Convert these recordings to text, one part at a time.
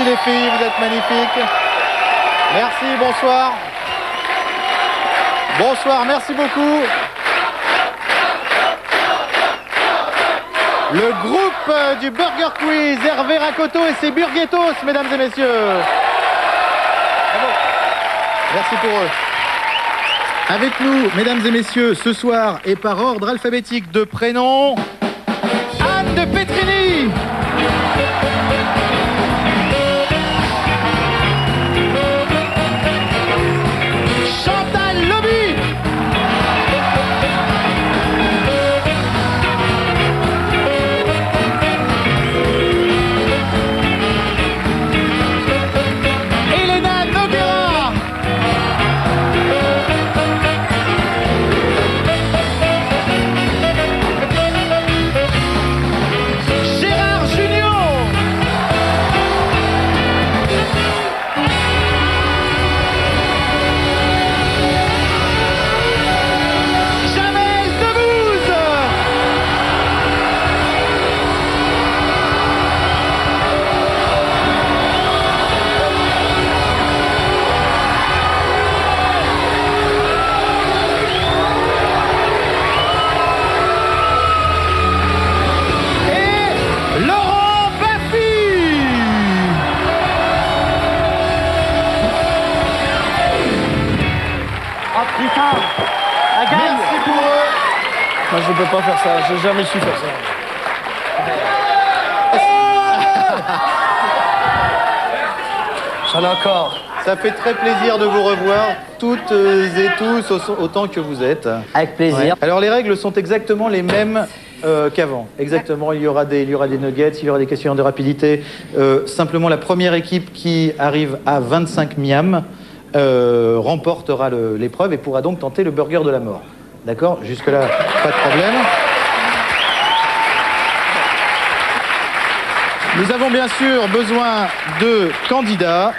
Merci les filles, vous êtes magnifiques. Merci, bonsoir. Bonsoir, merci beaucoup. Le groupe du Burger Quiz, Hervé Rakoto et ses Burguetos, mesdames et messieurs. Merci pour eux. Avec nous, mesdames et messieurs, ce soir, et par ordre alphabétique de prénom, Anne de Petrini. Chantal Lobby. Elena Noguera. Gérard Junior. Jamel Debbouze. Et Laurent Baffy. Ah putain, la gagne. Merci pour eux. Moi je peux pas faire ça, j'ai jamais su faire ça. J'en ai encore. Ça fait très plaisir de vous revoir, toutes et tous, autant que vous êtes. Avec plaisir. Ouais. Alors les règles sont exactement les mêmes qu'avant. Exactement, il y aura des nuggets, il y aura des questions de rapidité. Simplement, la première équipe qui arrive à 25 miams remportera l'épreuve et pourra donc tenter le burger de la mort. D'accord? Jusque-là, pas de problème. Nous avons bien sûr besoin de candidats.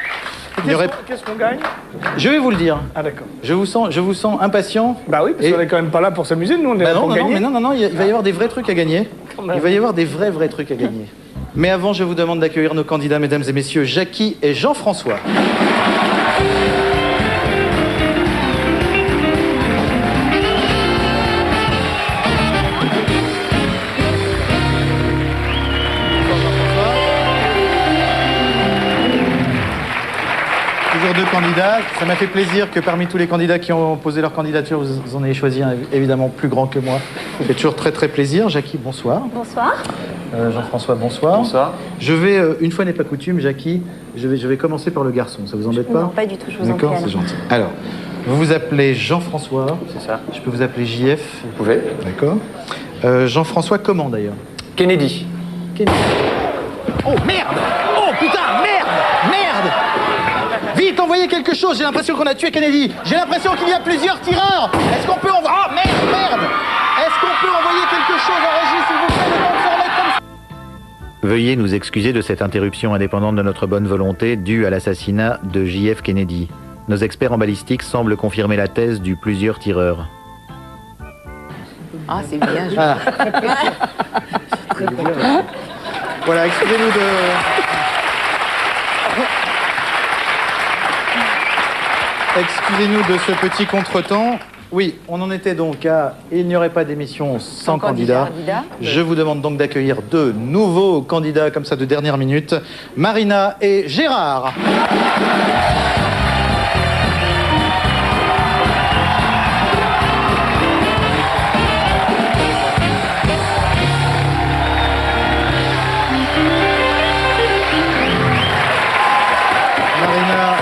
Il y aurait- Qu'est-ce qu'on gagne? Je vais vous le dire. Ah d'accord. Je vous sens impatient. Bah oui, parce Et- qu'on est quand même pas là pour s'amuser, nous on est Bah là non, pour non, gagner. non, il va y avoir des vrais trucs à gagner. même. Il va y avoir des vrais trucs à gagner. Mais avant, je vous demande d'accueillir nos candidats, mesdames et messieurs, Jackie et Jean-François. Toujours deux candidats. Ça m'a fait plaisir que parmi tous les candidats qui ont posé leur candidature, vous en ayez choisi un évidemment plus grand que moi. Ça fait toujours très plaisir. Jackie, bonsoir. Bonsoir. Jean-François, bonsoir. Bonsoir. Je vais, une fois n'est pas coutume, Jackie, je vais commencer par le garçon. Ça vous embête pas? Non, pas du tout, je vous en prie. D'accord, c'est gentil. Alors, vous vous appelez Jean-François. C'est ça. Je peux vous appeler JF. Vous pouvez. D'accord. Jean-François comment d'ailleurs? Kennedy. Kennedy. Oh merde! Oh putain, merde! Merde! Vite, envoyez quelque chose, j'ai l'impression qu'on a tué Kennedy. J'ai l'impression qu'il y a plusieurs tireurs. Est-ce qu'on peut envoyer... Oh merde! Est-ce qu'on peut envoyer quelque chose en régie, s'il vous plaît, le temps de se remettre comme ça? Veuillez nous excuser de cette interruption indépendante de notre bonne volonté due à l'assassinat de JF Kennedy. Nos experts en balistique semblent confirmer la thèse du plusieurs tireurs. Ah, c'est bien. Ah. Voilà, excusez-nous de... Excusez-nous de ce petit contretemps. Oui, on en était donc à « Il n'y aurait pas d'émission sans candidat ». Je vous demande donc d'accueillir deux nouveaux candidats comme ça de dernière minute, Marina et Gérard. Marina.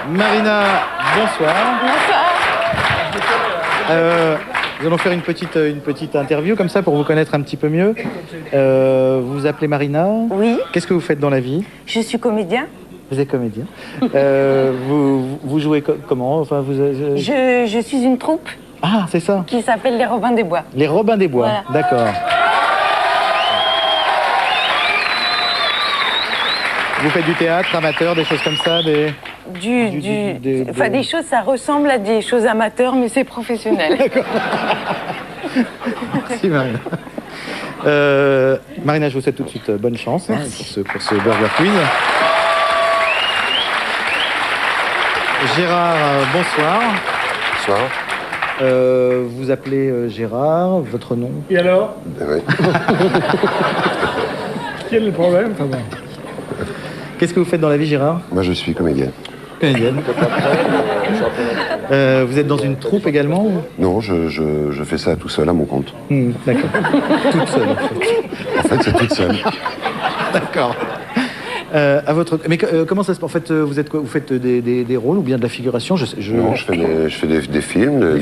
Marina, bonsoir. Nous allons faire une petite interview comme ça pour vous connaître un petit peu mieux. Vous vous appelez Marina? Oui. Qu'est-ce que vous faites dans la vie? Je suis comédien. Vous êtes comédien. Vous jouez comment? Enfin, Je suis une troupe Ah, c'est ça. qui s'appelle Les Robins des Bois. Les Robins des Bois. Voilà. D'accord. Vous faites du théâtre amateur, des choses comme ça, des... Enfin, des choses, ça ressemble à des choses amateurs, mais c'est professionnel. Merci Marina. Marina, je vous souhaite tout de suite bonne chance hein, pour ce Burger Quiz. Gérard, bonsoir. Bonsoir. Vous appelez Gérard, votre nom? Et alors Oui. Quel est le problème? Enfin, bon. Qu'est-ce que vous faites dans la vie, Gérard? Moi, je suis comédien. Comédienne. Vous êtes dans une troupe également ou... Non, je fais ça tout seul à mon compte. D'accord. Toute seule, en fait. En fait, c'est toute seule. D'accord. À votre... Mais comment ça se passe? En fait, vous êtes quoi? Vous faites des rôles ou bien de la figuration? Non, je fais des films,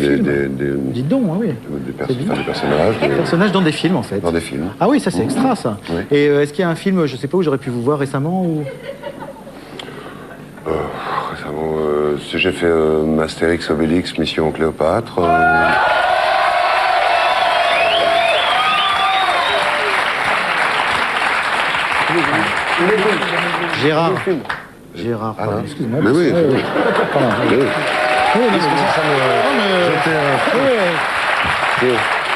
Dites donc, hein, oui. des personnages. Des personnages dans des films, en fait. Dans des films. Ah oui, ça c'est extra, ça. Oui. Et est-ce qu'il y a un film, je sais pas, où j'aurais pu vous voir récemment ou... Récemment, j'ai fait Astérix Obélix, Mission Cléopâtre. Gérard. Gérard, Ah, pardon, non. excuse-moi. Mais oui. Pardon. Oui. Oui, non,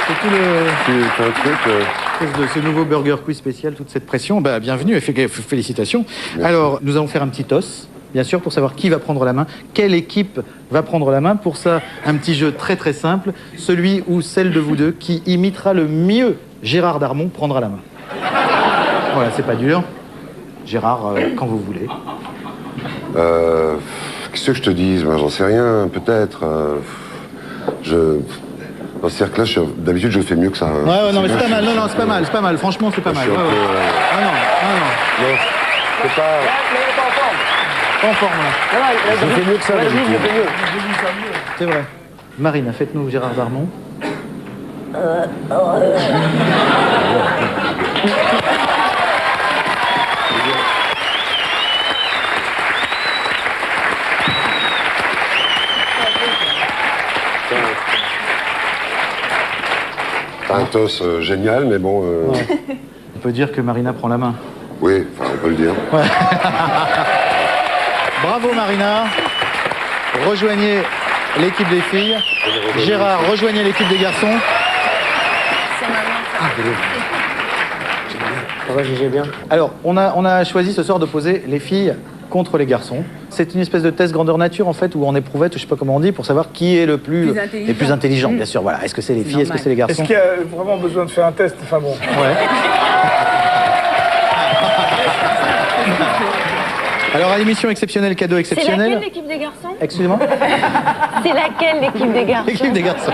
c'est tout le... C'est un truc. de ce nouveau Burger Quiz spécial, toute cette pression. Bah, bienvenue et félicitations. Merci. Alors, nous allons faire un petit toss, bien sûr, pour savoir qui va prendre la main, quelle équipe va prendre la main. Pour ça, un petit jeu très très simple. Celui ou celle de vous deux qui imitera le mieux Gérard Darmon prendra la main. Voilà, c'est pas dur. Gérard, quand vous voulez. Qu'est-ce que je te dise? Moi, j'en sais rien, peut-être. Dans ce cercle-là, d'habitude, je fais mieux que ça. Hein. Ouais, non, mais c'est bien, pas mal. je- Non, non, c'est pas mal, c'est pas mal. Franchement, c'est pas je mal. suis un Ouais, peu, ouais. Ah non, ah non. Non, c'est pas... Mais il est pas en forme. Pas en forme, là. Voilà, Je fais mieux que ça, Vas-y, d'habitude. je fais mieux. C'est vrai. Marina, faites-nous Gérard Darmon. T'as un toss génial, mais bon... On peut dire que Marina prend la main. Oui, enfin, on peut le dire. Bravo Marina. Rejoignez l'équipe des filles. Gérard, rejoignez l'équipe des garçons. Ça va, j'ai bien. Alors, on a choisi ce soir d'opposer les filles contre les garçons. C'est une espèce de test grandeur nature en fait, ou en éprouvette, je sais pas comment on dit, pour savoir qui est le plus intelligent, bien sûr. Voilà. Est-ce que c'est les filles, est-ce que c'est les Est-ce garçons? qu'il y a vraiment besoin de faire un test? Enfin bon. Ouais. Alors, à l'émission exceptionnelle, cadeau C'est exceptionnel. laquelle l'équipe des garçons? Excusez-moi. C'est laquelle l'équipe des garçons? L'équipe des garçons.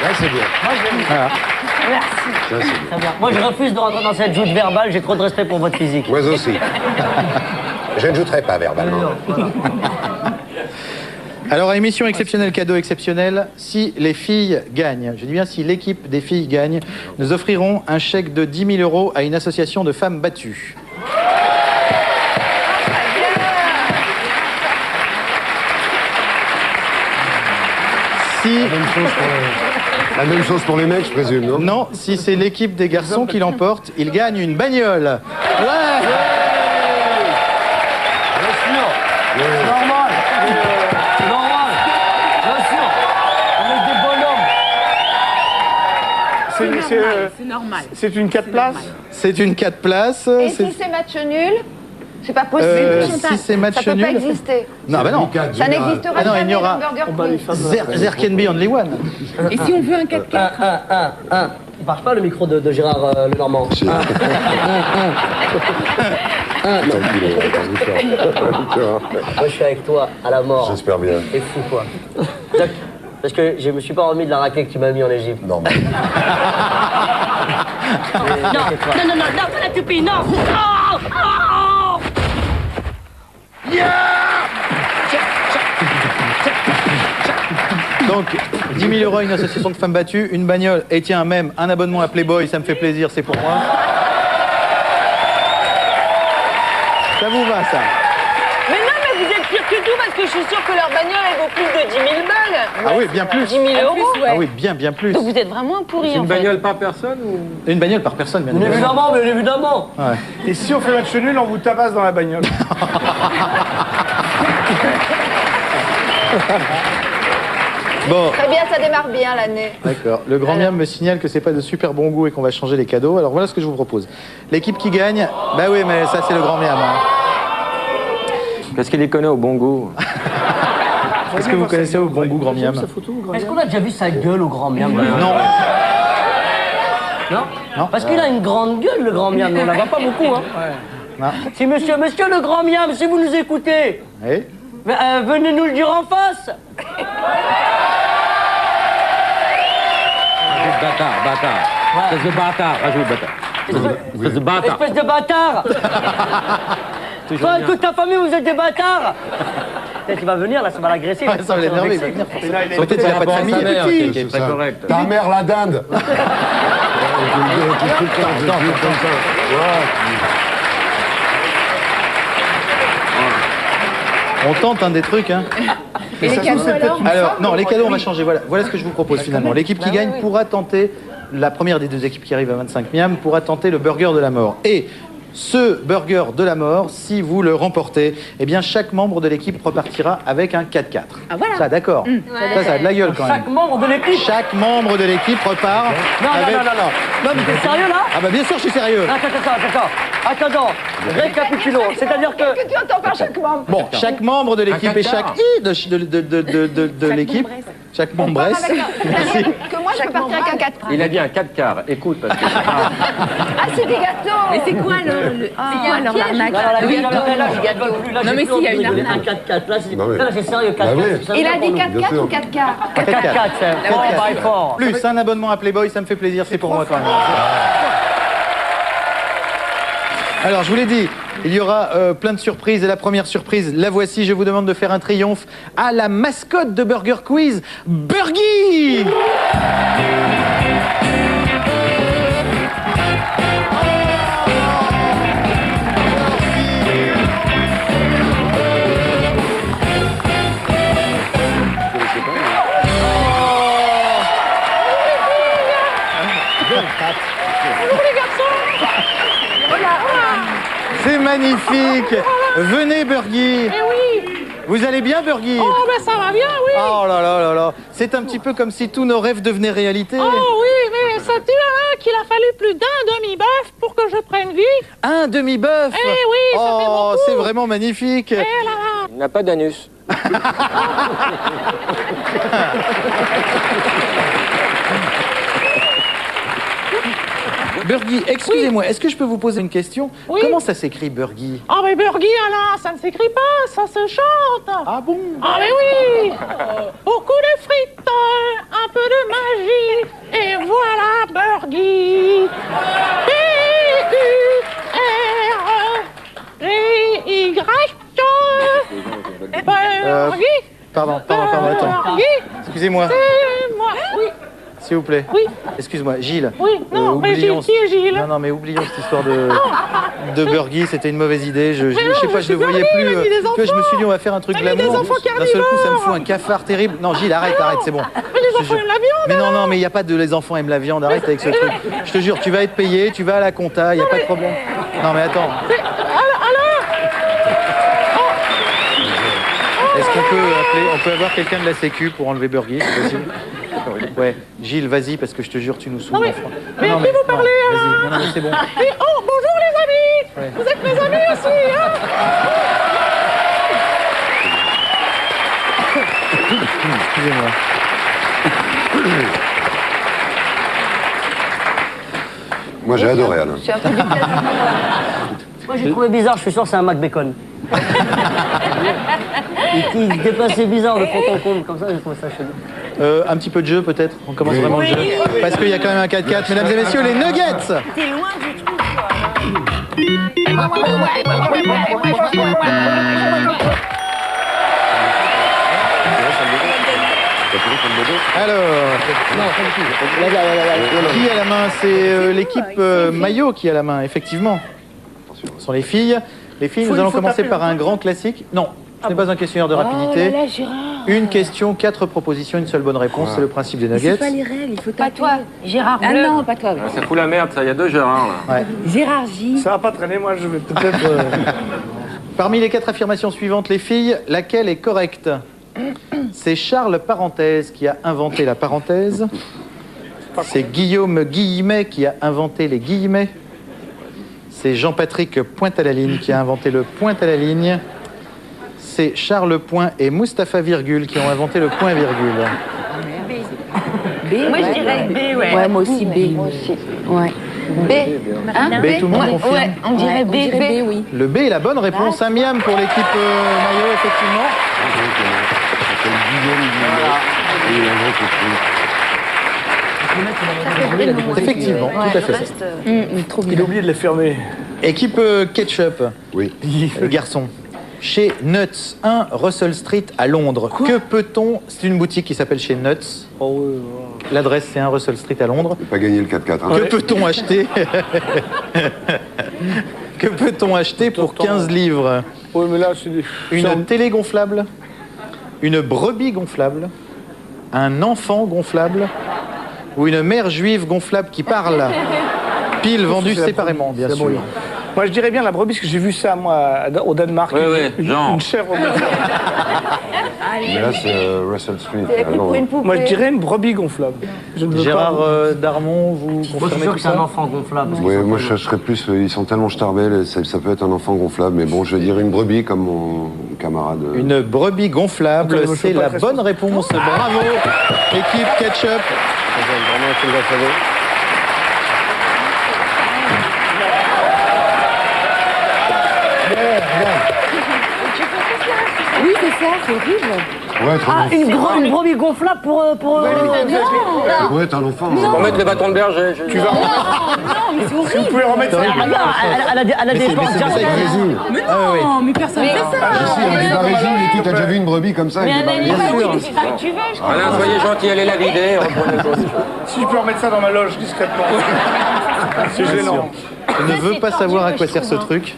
Là, c'est bien. Voilà. Merci. Là, c'est bien. Très bien. Moi, je refuse de rentrer dans cette joute verbale. J'ai trop de respect pour votre physique. Moi aussi. Je ne jouerai pas verbalement. Alors, à émission exceptionnelle, cadeau exceptionnel, si les filles gagnent, je dis bien si l'équipe des filles gagne, nous offrirons un chèque de 10 000 € à une association de femmes battues. Si, La même chose pour les mecs, je présume, non? non, si c'est l'équipe des garçons qui l'emporte, ils gagnent une bagnole. Ouais. Normal. Normal. Bien sûr. On est des bonhommes. C'est normal. C'est une 4 places? C'est une 4 places. Et c'est- si c'est match nul, c'est pas possible. si c'est match ça peut nul. pas exister. Non, bah non. Ça n'existera Ah non, il jamais y aura- dans Burger Quiz. There can be only one. Et si on veut un 4x4? Il marche pas le micro de Gérard Lenormand. Si. Tant qu'il est, tu vois. Moi, je suis avec toi à la mort. J'espère bien. Et fou, quoi. Parce que je me suis pas remis de la raclée que tu m'as mis en Égypte. Non, mais... Non, non, pas la toupie, non. Oh, oh. Donc, 10 000 € à une association de femmes battues, une bagnole, et tiens, même un abonnement à Playboy, ça me fait plaisir, c'est pour moi. Ça vous va, ça? Mais non, mais vous êtes pire que tout parce que je suis sûre que leur bagnole elle vaut plus de 10 000 balles. Ah oui, bien plus. 10 000 €. Ah oui, bien plus. Donc vous êtes vraiment pourris en fait. par personne ou... Une bagnole par personne, bien Bien évidemment. évidemment, bien évidemment. Ouais. Et si on fait match nul, on vous tabasse dans la bagnole. Bon, Très bien, ça démarre bien l'année. d'accord. Le grand miam me signale que c'est pas de super bon goût et qu'on va changer les cadeaux. Alors voilà ce que je vous propose. L'équipe qui gagne, bah oui, mais ça c'est le grand miam. Hein. Parce qu'il les connaît au bon goût. Est-ce que vous connaissez au bon goût grand miam? Est-ce qu'on a déjà vu sa gueule au grand miam? Non. Non. Non. Parce qu'il a une grande gueule, le grand miam, mais on la voit pas beaucoup, hein. Non. Si monsieur le grand miam, si vous nous écoutez, Oui. venez nous le dire en face. Bâtard. Espèce de bâtard. Rajoute bâtard. Espèce de bâtard. Espèce de bâtard. Toi, toute ta famille, vous êtes des bâtards. Peut-être qu'il va venir, là, ça va l'agresser. Ah, ça va l'énerver, il va venir. Peut-être qu'il n'a pas de famille. Qui est très correct. Ta mère, la dinde. On tente des trucs, hein. Et les cadeaux Alors, non, les cadeaux, on va changer. Voilà ce que je vous propose finalement. L'équipe qui gagne pourra tenter, la première des deux équipes qui arrive à 25 miam, pourra tenter le burger de la mort. Et ce burger de la mort, si vous le remportez, eh bien, chaque membre de l'équipe repartira avec un 4x4. Ah, voilà. Ça, d'accord. Ça a de la gueule quand même. Chaque membre de l'équipe. Chaque membre de l'équipe repart avec... Non, mais t'es sérieux, là? Ah bah bien sûr, je suis sérieux. Attends, récapitulons. C'est-à-dire que... Que tu entends par chaque membre. Bon, chaque membre de l'équipe et chaque de l'équipe, chaque membresse. C'est-à-dire que moi, je peux partir avec un 4 quarts. Il a dit un 4 quarts. Écoute, parce que... Ah, c'est des gâteaux. Mais c'est quoi alors l'arnaque? Non, mais si, il y a une arnaque. Un 4x4, là, Bah oui. c'est sérieux, 4x4. Bah oui. Il a dit 4 Bien quarts sûr. ou 4 quarts? 4x4, c'est fort by fort. Plus un abonnement à Playboy, ça me fait plaisir, c'est pour moi quand même. Alors, je vous l'ai dit, il y aura plein de surprises. Et la première surprise, la voici. Je vous demande de faire un triomphe à la mascotte de Burger Quiz, Burgie. C'est magnifique. Venez, Burgie. Vous allez bien, Burgie? Oh, ben ça va bien, oui. Oh là là là là. C'est un petit peu comme si tous nos rêves devenaient réalité. Oh oui, mais sais-tu qu'il a fallu plus d'un demi-bœuf pour que je prenne vie? Un demi-bœuf. Eh oui, ça fait Oh, beaucoup. c'est vraiment magnifique. Eh là là. Il n'a pas d'anus. Burgie, excusez-moi, est-ce que je peux vous poser une question? Oui. Comment ça s'écrit, Burgie? Ah mais Burgie, Alain, ça ne s'écrit pas, ça se chante. Ah bon? Ah mais oui. Beaucoup de frites, un peu de magie, et voilà Burgie. B-U-R-G-Y. Burgie. Pardon, attends. Burgie, Excusez-moi, c'est moi. Oui, s'il vous plaît. oui. Excuse-moi, Gilles. Oui, non, mais oublions- Gilles, qui est Gilles? Non, mais oublions cette histoire de Burgie, c'était une mauvaise idée. Je non, sais pas, je je le suis voyais Burgie, plus. il a mis des Tu vois, je me enfants. suis dit, on va faire un truc Il a mis glamour. des enfants D'un seul coup, ça me carnivores. fout un cafard terrible. Non, Gilles, arrête, c'est bon. Mais les enfants aiment la viande. Mais non, mais il n'y a pas de les enfants aiment la viande, arrête avec ce truc. Je te jure, tu vas être payé, tu vas à la compta, il n'y a pas de problème. Non, mais attends. Est-ce qu'on peut appeler, on peut avoir quelqu'un de la Sécu pour enlever Burgie, c'est possible? Ouais, Gilles, vas-y, parce que je te jure, tu nous saoules. Non, mais- enfin. mais Non, à qui vous parlez, vas-y, alors non, mais c'est bon. Et oh, bonjour les amis. Ouais. Vous êtes mes amis aussi, hein? Excusez-moi. Moi, j'ai adoré, Alain. C'est un peu du plaisir. Moi, j'ai trouvé bizarre, je suis sûr que c'est un Mac Bacon. Il déplaçait bizarre de fond en comble, comme ça, j'ai trouvé ça chelou. Un petit peu de jeu, peut-être? On commence vraiment le jeu? Parce qu'il y a quand même un 4x4. Mesdames et messieurs, les Nuggets! T'es loin du truc, quoi. Alors, qui a la main? C'est l'équipe maillot qui a la main, effectivement. Ce sont les filles. Les filles, nous allons commencer par un grand classique. Non, ce n'est pas un questionnaire de rapidité. Une question, 4 propositions, une seule bonne réponse. C'est le principe des Nuggets. règles, il faut Pas toi. Gérard Ah Bleu. non, pas toi. oui. Ça fout la merde, ça. Il y a 2 Gérard, là. Ouais. Gérard J. Ça va pas traîner, moi je vais peut-être. Parmi les 4 affirmations suivantes, les filles, laquelle est correcte? C'est Charles Parenthèse qui a inventé la parenthèse. C'est Guillaume Guillemet qui a inventé les guillemets. C'est Jean-Patrick Pointe-à-la-Ligne qui a inventé le pointe à la ligne. C'est Charles Point et Mustapha Virgule qui ont inventé le point-virgule. Moi, je dirais B, ouais. Ouais, moi aussi B. Moi aussi. Ouais. B. Hein, B, tout le monde confirme. Ouais, on dirait B. B, oui. Le B est la bonne réponse. Un miam pour l'équipe maillot, effectivement. Effectivement, tout à fait. Il a oublié de les fermer. Équipe ketchup. Oui. Garçon. Chez Nuts 1 Russell Street à Londres. Que peut-on... C'est une boutique qui s'appelle chez Nuts. L'adresse c'est 1 Russell Street à Londres. Pas gagné le 4-4. Hein. Que peut-on acheter Que peut-on acheter pour 15 livres? Oui, mais là, c'est des... Une télé gonflable, une brebis gonflable, un enfant gonflable ou une mère juive gonflable qui parle. Pile vendues séparément, bien sûr. Moi, je dirais bien la brebis, parce que j'ai vu ça, moi, au Danemark. Une chèvre. Mais là, c'est Russell Street. Moi, je dirais une brebis gonflable. Je ne veux Gérard pas... Darmon, vous Moi, je confirmez suis sûr tout que c'est un ça? enfant gonflable. Oui, moi je serais plus. Ils sont tellement starbels, ça peut être un enfant gonflable, mais bon, je vais dire une brebis comme mon camarade. Une brebis gonflable, Donc, c'est la bonne réponse. Bravo, équipe ketchup. Oui, c'est ça, c'est horrible. Ouais, être un Ah, enfant. une brebis gonflable pour... Ça pourrait être un enfant. hein. Pour mettre les bâtons de berger. Tu vas... Non, mais c'est Vous horrible. pouvez remettre ça. Elle a des forces Ça, avec résine. Mais non, mais personne ne fait ça. Je sais, avec la résine et tout, t'as déjà vu une brebis comme ça? avec des barils? Alain, soyez gentil, allez la vider. Reprenez le course. Si je peux remettre ça dans ma loge discrètement. C'est gênant. Je ne veux pas savoir à quoi sert ce truc.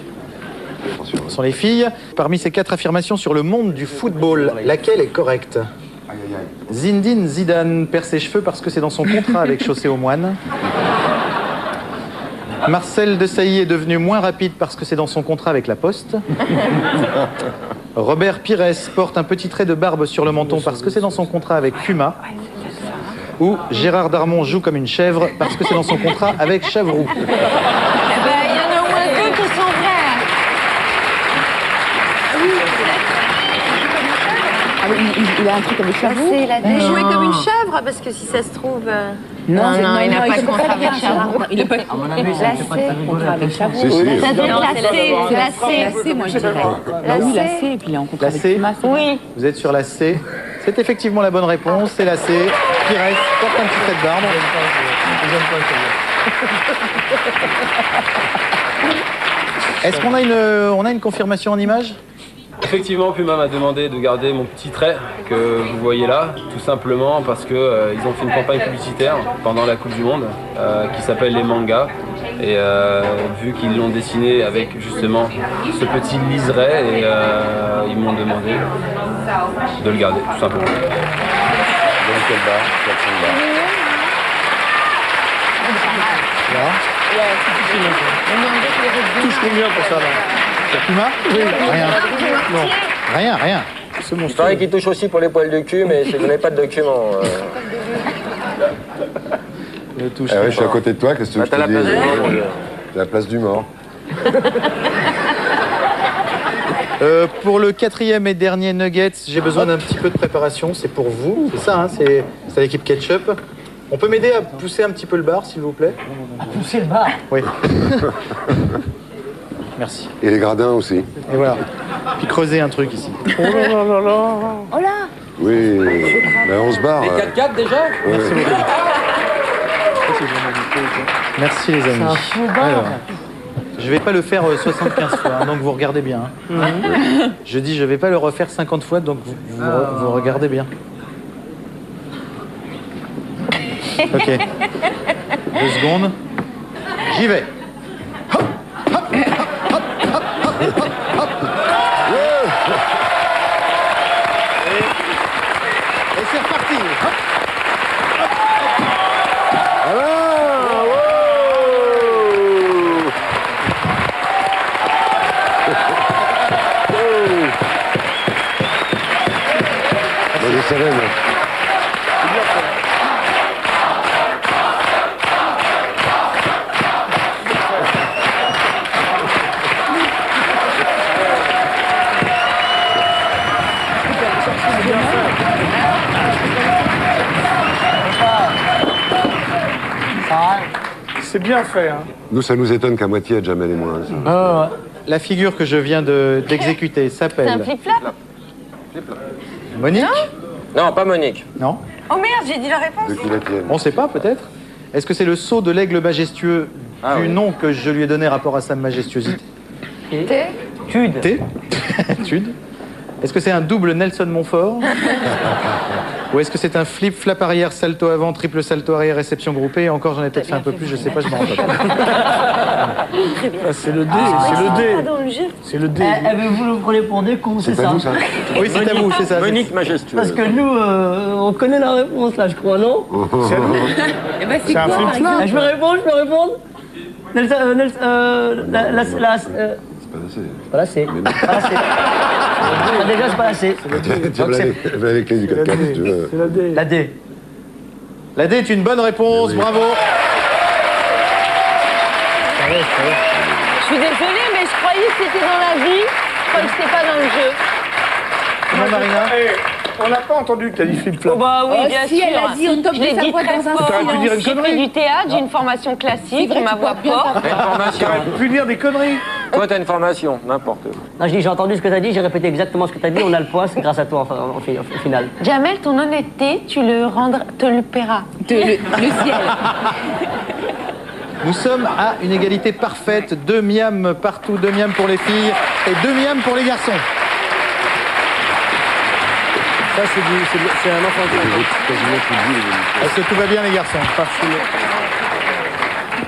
Ce sont les filles. Parmi ces 4 affirmations sur le monde du football, laquelle est correcte? Aïe, aïe, aïe. Zinedine Zidane perd ses cheveux parce que c'est dans son contrat avec Chaussée aux Moines. Marcel Desailly est devenu moins rapide parce que c'est dans son contrat avec La Poste. Robert Pires porte un petit trait de barbe sur le menton parce que c'est dans son contrat avec Puma. Ou Gérard Darmon joue comme une chèvre parce que c'est dans son contrat avec Chavroux. Il y en a au moins 2 qui sont vrais. Ah oui, il a un truc avec Chavou. C'est la D. Jouer comme une chèvre, parce que si ça se trouve... Non, il n'a pas de contrat avec Chavroux. Il est pas À mon avis, ça ne fait pas très rigoler. avec Chavou. Si, si. Ça doit être la C. C'est La la C, moi je dirais. La Oui, la C. C, et puis il est en contrat La avec C. Puma. Oui. Vous êtes sur la C. C'est effectivement la bonne réponse, c'est la C. Pires porte un petit trait de barbe. Est-ce qu'on a une confirmation en image? Effectivement, Puma m'a demandé de garder mon petit trait que vous voyez là, tout simplement parce que ils ont fait une campagne publicitaire pendant la Coupe du Monde qui s'appelle les mangas. Et vu qu'ils l'ont dessiné avec justement ce petit liseré, et ils m'ont demandé de le garder, tout simplement. Donc, quelle barre? Quelle sont les barres? Touche combien pour ça, là? Puma? Oui. Rien. Non. Rien. C'est mon Il paraît qu'il touche aussi pour les poils de cul, mais vous n'avez pas de document. Ne touche Ah ouais, pas. je suis à côté de toi, qu'est-ce que Bah, je t'as te la place dis? du mort. T'as la place du mort. Pour le 4e et dernier Nuggets, j'ai besoin d'un petit peu de préparation. C'est pour vous, c'est ça, hein, c'est à l'équipe Ketchup. On peut m'aider à pousser un petit peu le bar, s'il vous plaît? Pousser le bas. Oui. Merci. Et les gradins aussi. Et voilà. Puis creuser un truc ici. Oh là là là là. Oh là. Oui, la 11 barres. Les 4x4 déjà Merci les amis. C'est un faux bar. Alors, je vais pas le faire 75 fois, hein, donc vous regardez bien. Hein. Je dis je vais pas le refaire 50 fois, donc vous regardez bien. Ok. 2 secondes. J'y vais. Hop, hop, hop, hop, hop, hop, hop, hop. Et c'est reparti. Hop. Merci. Je savais, moi. C'est bien fait. Hein. Nous, ça nous étonne qu'à moitié, à Jamel et moi. Ça. La figure que je viens d'exécuter C'est un s'appelle flip-flap. Monique. Non, pas Monique. Non. Oh merde, j'ai dit la réponse. Depuis la tienne. On ne sait pas, peut-être. Est-ce que c'est le sceau de l'aigle majestueux du nom que je lui ai donné rapport à sa majestuosité? Tude. T. Tude. Est-ce que c'est un double Nelson Montfort? Ou est-ce que c'est un flip, flap arrière, salto avant, triple salto arrière, réception groupée? Et encore, j'en ai peut-être fait un peu plus, je sais pas, je m'en rends pas compte. Ah, c'est le D, c'est le D. C'est le D. Vous le prenez pour des cons, c'est C'est ça? pas nous, ça. Oui, c'est à vous, c'est ça. Monique majestueuse. Parce que nous, on connaît la réponse là, je crois, non? C'est à nous. Eh ben, c'est C'est un quoi, par flip-flap. exemple? Je peux répondre? Nelson, C'est pas assez. pas la C. Pas la C. Ah, déjà, c'est pas la C. Tiens, voilà les clés du 4x4, si tu veux. C'est la D. La D. La D est une bonne réponse, Oui. bravo. Je suis désolée, mais je croyais que c'était dans la vie. Je croyais que c'était pas dans le jeu. Comment, Marina? On n'a pas entendu que tu as dit flip-flop. Oh bah oui, Oh, bien si, sûr. elle a dit au top Je de l'ai sa dit voix très dans un fort. T'aurais pu dire une J'ai fait connerie. du théâtre, j'ai une formation classique, vrai, ma tu voix portes bien porte. ta Information. T'aurais pu dire des conneries. Toi, t'as une formation, n'importe quoi. Non, je dis, j'ai entendu ce que t'as dit, j'ai répété exactement ce que t'as dit, on a le point, c'est grâce à toi au final. Jamel, ton honnêteté, tu te le paieras. Le ciel. Nous sommes à une égalité parfaite, 2 miams partout, 2 miams pour les filles et 2 miams pour les garçons. Ça, c'est un enfant de Est-ce que tout va bien les garçons?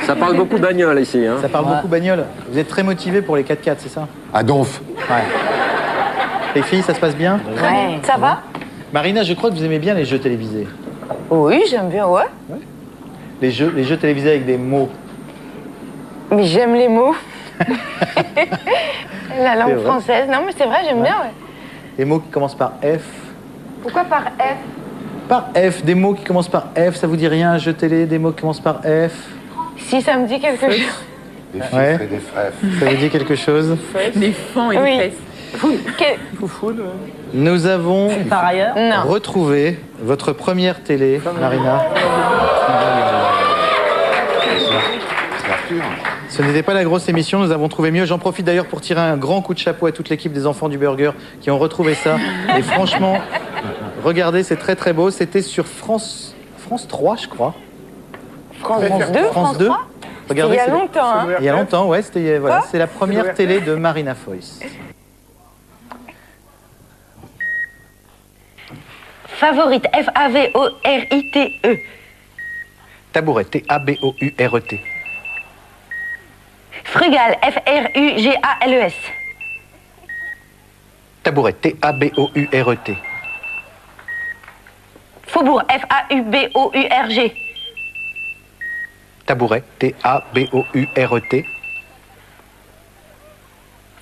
Ça parle beaucoup bagnole ici, hein. Ça parle beaucoup bagnole. Vous êtes très motivés pour les 4x4, c'est ça? À Donf. Ouais. Les filles, ça se passe bien? Ouais. Ça va? Marina, je crois que vous aimez bien les jeux télévisés. Oui, j'aime bien, ouais. Les jeux télévisés avec des mots. Mais j'aime les mots. La langue C'est vrai. française. Non, mais c'est vrai, j'aime bien, ouais. Des mots qui commencent par F. Pourquoi par F? Par F, des mots qui commencent par F, ça vous dit rien, un jeu télé, des mots qui commencent par F? Si ça me dit quelque chose. Des fifres Ouais. et des frères. Ça vous dit quelque chose? Les fans et Oui. les fesses. Nous avons Par ailleurs, Non. retrouvé votre première télé, Marina. C'est Arthur. Ce n'était pas la grosse émission, nous avons trouvé mieux. J'en profite d'ailleurs pour tirer un grand coup de chapeau à toute l'équipe des enfants du burger qui ont retrouvé ça. Et franchement, regardez, c'est très très beau. C'était sur France 3, je crois. France 2, France 2. Regardez, il y a c'est- longtemps, hein. Il y a longtemps, ouais. C'était voilà, Quoi c'est la première télé de Marina Foïs. Favorite, F-A-V-O-R-I-T-E. Tabouret, T-A-B-O-U-R-E-T. Frugal, F-R-U-G-A-L-E-S. Tabouret, T-A-B-O-U-R-E-T. Faubourg, F-A-U-B-O-U-R-G. Tabouret, T-A-B-O-U-R-E-T.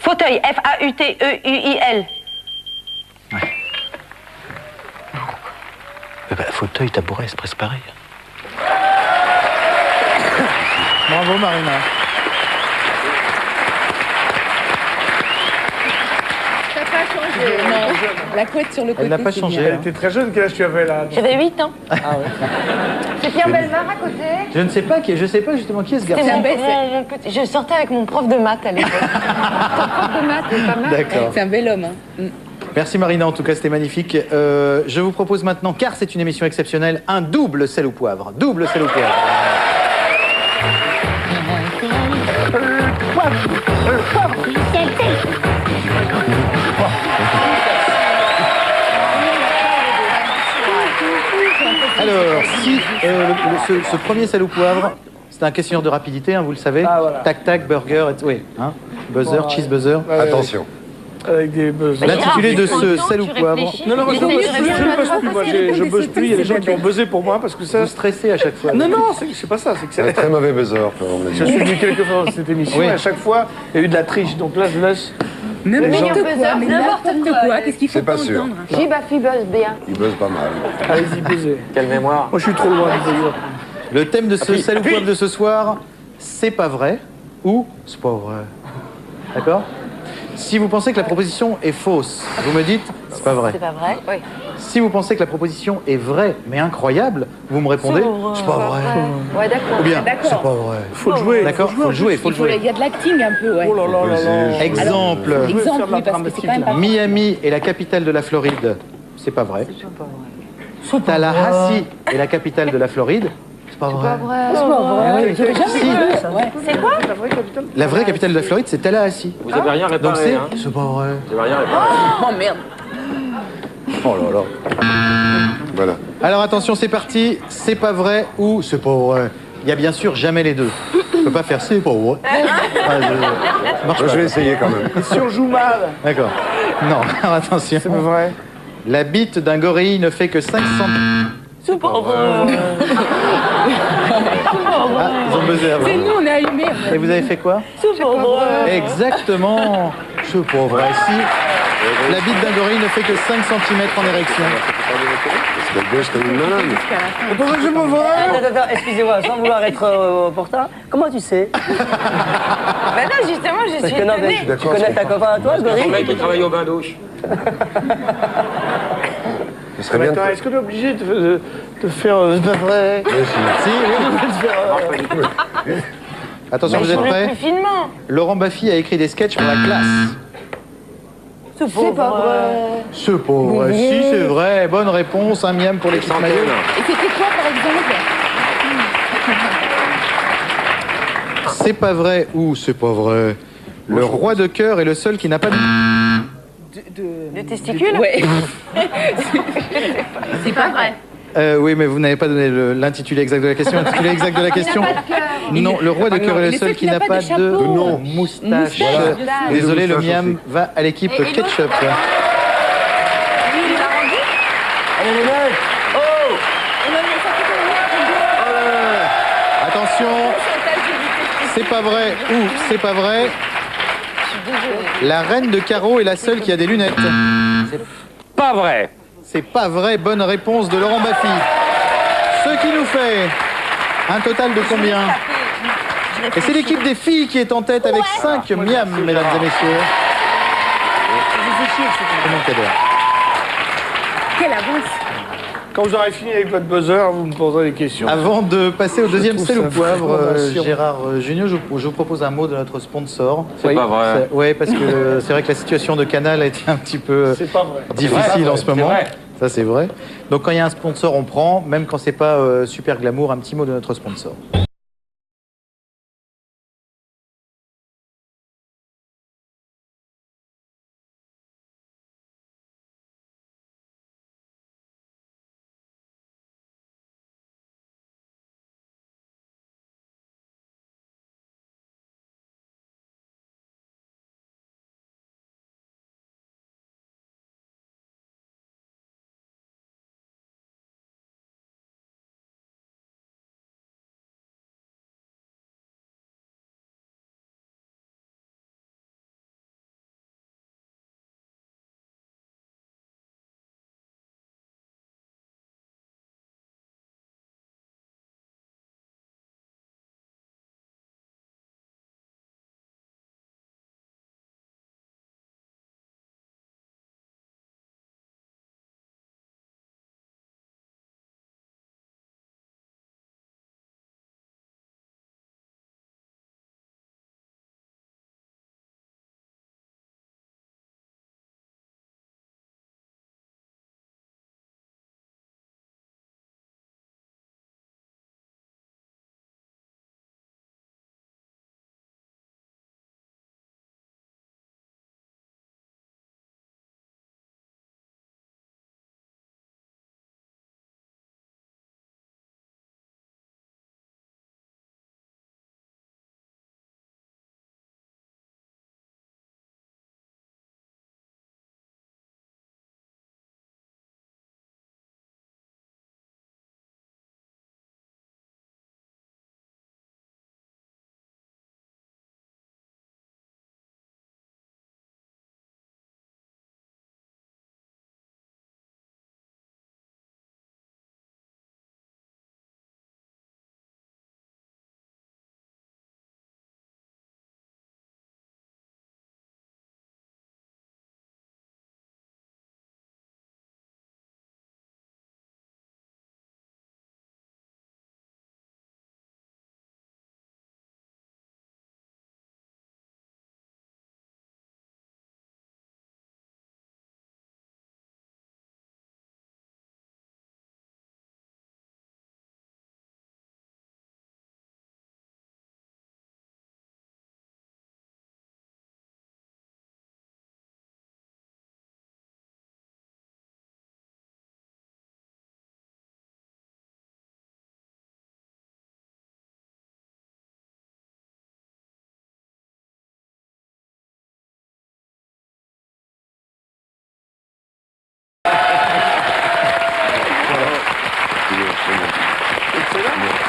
Fauteuil, F-A-U-T-E-U-I-L. Fauteuil, tabouret, c'est presque pareil. Bravo Marina. Ça n'a pas changé. Non. La couette sur le côté. Elle n'a pas c'est changé. bien. Elle était très jeune, quel âge tu avais là? J'avais 8 ans. Ah ouais. C'est Pierre Bellemare à côté. Je ne sais pas justement qui est ce C'était garçon. mon petit... Je sortais avec mon prof de maths à l'époque. Prof de maths, c'est pas mal. D'accord. C'est un bel homme. Hein. Merci Marina, en tout cas c'était magnifique. Je vous propose maintenant, car c'est une émission exceptionnelle, un double sel au poivre. Double sel au poivre. Alors, si ce premier sel au poivre, c'est un questionnaire de rapidité, hein, vous le savez. Ah, voilà. Tac tac, burger, oui, hein, buzzer, Voilà. cheese buzzer. Attention. Avec des buzzers. L'intitulé de ce sel au tu poivre. réfléchis. Non, moi je Mais buzz c'est plus, bien, je buzz pas plus. Moi, facile, je les buzz plus. Il y a des sauter, gens qui ont buzzé pour moi parce que ça. Vous stressez à chaque fois. Non, non, c'est pas ça. C'est que C'est un c'est. très mauvais buzzer, quand on Je suis venu quelques fois dans cette émission Oui. et à chaque fois, il y a eu de la triche. Donc là, je laisse N'importe quoi, mais N'importe n'importe quoi. quoi. Qu'est-ce qu'il faut C'est pas sûr. entendre? Jibafi buzz bien. Il buzz pas mal. Allez-y, baiser. Quelle mémoire. Moi, je suis trop loin du buzzer. Le thème de ce Salut Poivre de ce soir, c'est pas vrai ou c'est pas vrai. D'accord? Si vous pensez que la proposition est fausse, vous me dites c'est pas vrai. C'est pas vrai? Oui. Si vous pensez que la proposition est vraie mais incroyable, vous me répondez c'est pas vrai. Ouais, d'accord. Ou bien D'accord. c'est pas vrai. Faut le jouer. D'accord? Faut le jouer, faut le jouer. Il y a de l'acting un peu, ouais. Oh là là là là. Exemple, Exemple, oui, parce que c'est quand même pas... Miami est la capitale de la Floride. C'est pas vrai. Tallahassee est la capitale de la Floride. C'est pas vrai. C'est pas vrai. J'avais jamais Si. vu ça. Ouais. C'est quoi? La vraie capitale de la Floride, c'est Tallahassee. Vous avez rien Donc réparé, c'est hein. c'est pas vrai. Vous avez rien réparé. Oh merde. Oh là là. Voilà. Alors attention, c'est parti. C'est pas vrai ou c'est pas vrai. Il y a bien sûr jamais les deux. Je peux pas faire c'est pas vrai. Ah, ça marche Moi, pas. je vais essayer quand même. Et si on joue mal? D'accord. Non, alors attention. C'est pas vrai. La bite d'un gorille ne fait que 5 cm. C'est pas vrai. Ah, ils ont buzzé avant. C'est nous, on est allumés. Et vous avez fait quoi? C'est pas vrai. Exactement. C'est pas vrai. Si la bite d'un gorille ne fait que 5 cm en érection. Parce qu'elle buzz comme une malade. C'est pas vrai que c'est pas vrai. Attends, excusez-moi, sans vouloir être opportun, comment tu sais? Bah non, justement, je Parce suis que non, mais étonnée. tu connais ta copain à toi, ce Mon gorille? mec, il travaille au bain douche. Ce serait Mais bien. attends, est-ce qu'on est obligé de faire c'est pas vrai? Si, oui. Attention, vous êtes prêts? Plus finement. Laurent Baffy a écrit des sketchs pour la classe. C'est pas vrai. C'est pas vrai. Si, c'est vrai. Bonne réponse. Un miam pour l'équipe maillot. Et c'était quoi, par exemple? C'est pas vrai ou c'est pas vrai. Le roi de cœur est le seul qui n'a pas de... De testicules? Ouais. C'est pas vrai. Oui, mais vous n'avez pas donné l'intitulé exact de la question. L'intitulé exact de la question. Non, le roi de cœur est le seul qui n'a pas de chapeau. moustache. Voilà. Désolé, le moustache miam va à l'équipe Et l'autre ketchup. Il l'a rendu? Allez les mecs! Oh! Attention, c'est pas vrai ou c'est pas vrai. La reine de carreau est la seule qui a des lunettes. Pas vrai. C'est pas vrai, bonne réponse de Laurent Baffy. Ce qui nous fait un total de combien? Et c'est l'équipe des filles qui est en tête avec 5 miams, mesdames et messieurs. C'est mon cadeau. Quelle avance. Quand vous aurez fini avec votre buzzer, vous me poserez des questions. Avant de passer au deuxième trouve sel au ça poivre, vraiment sûr. Gérard Junior, je vous propose un mot de notre sponsor. C'est pas vrai. Oui, parce que c'est vrai que la situation de Canal a été un petit peu C'est pas vrai. difficile en ce moment. vrai. Ça, c'est vrai. Donc, quand il y a un sponsor, on prend, même quand c'est pas super glamour, un petit mot de notre sponsor.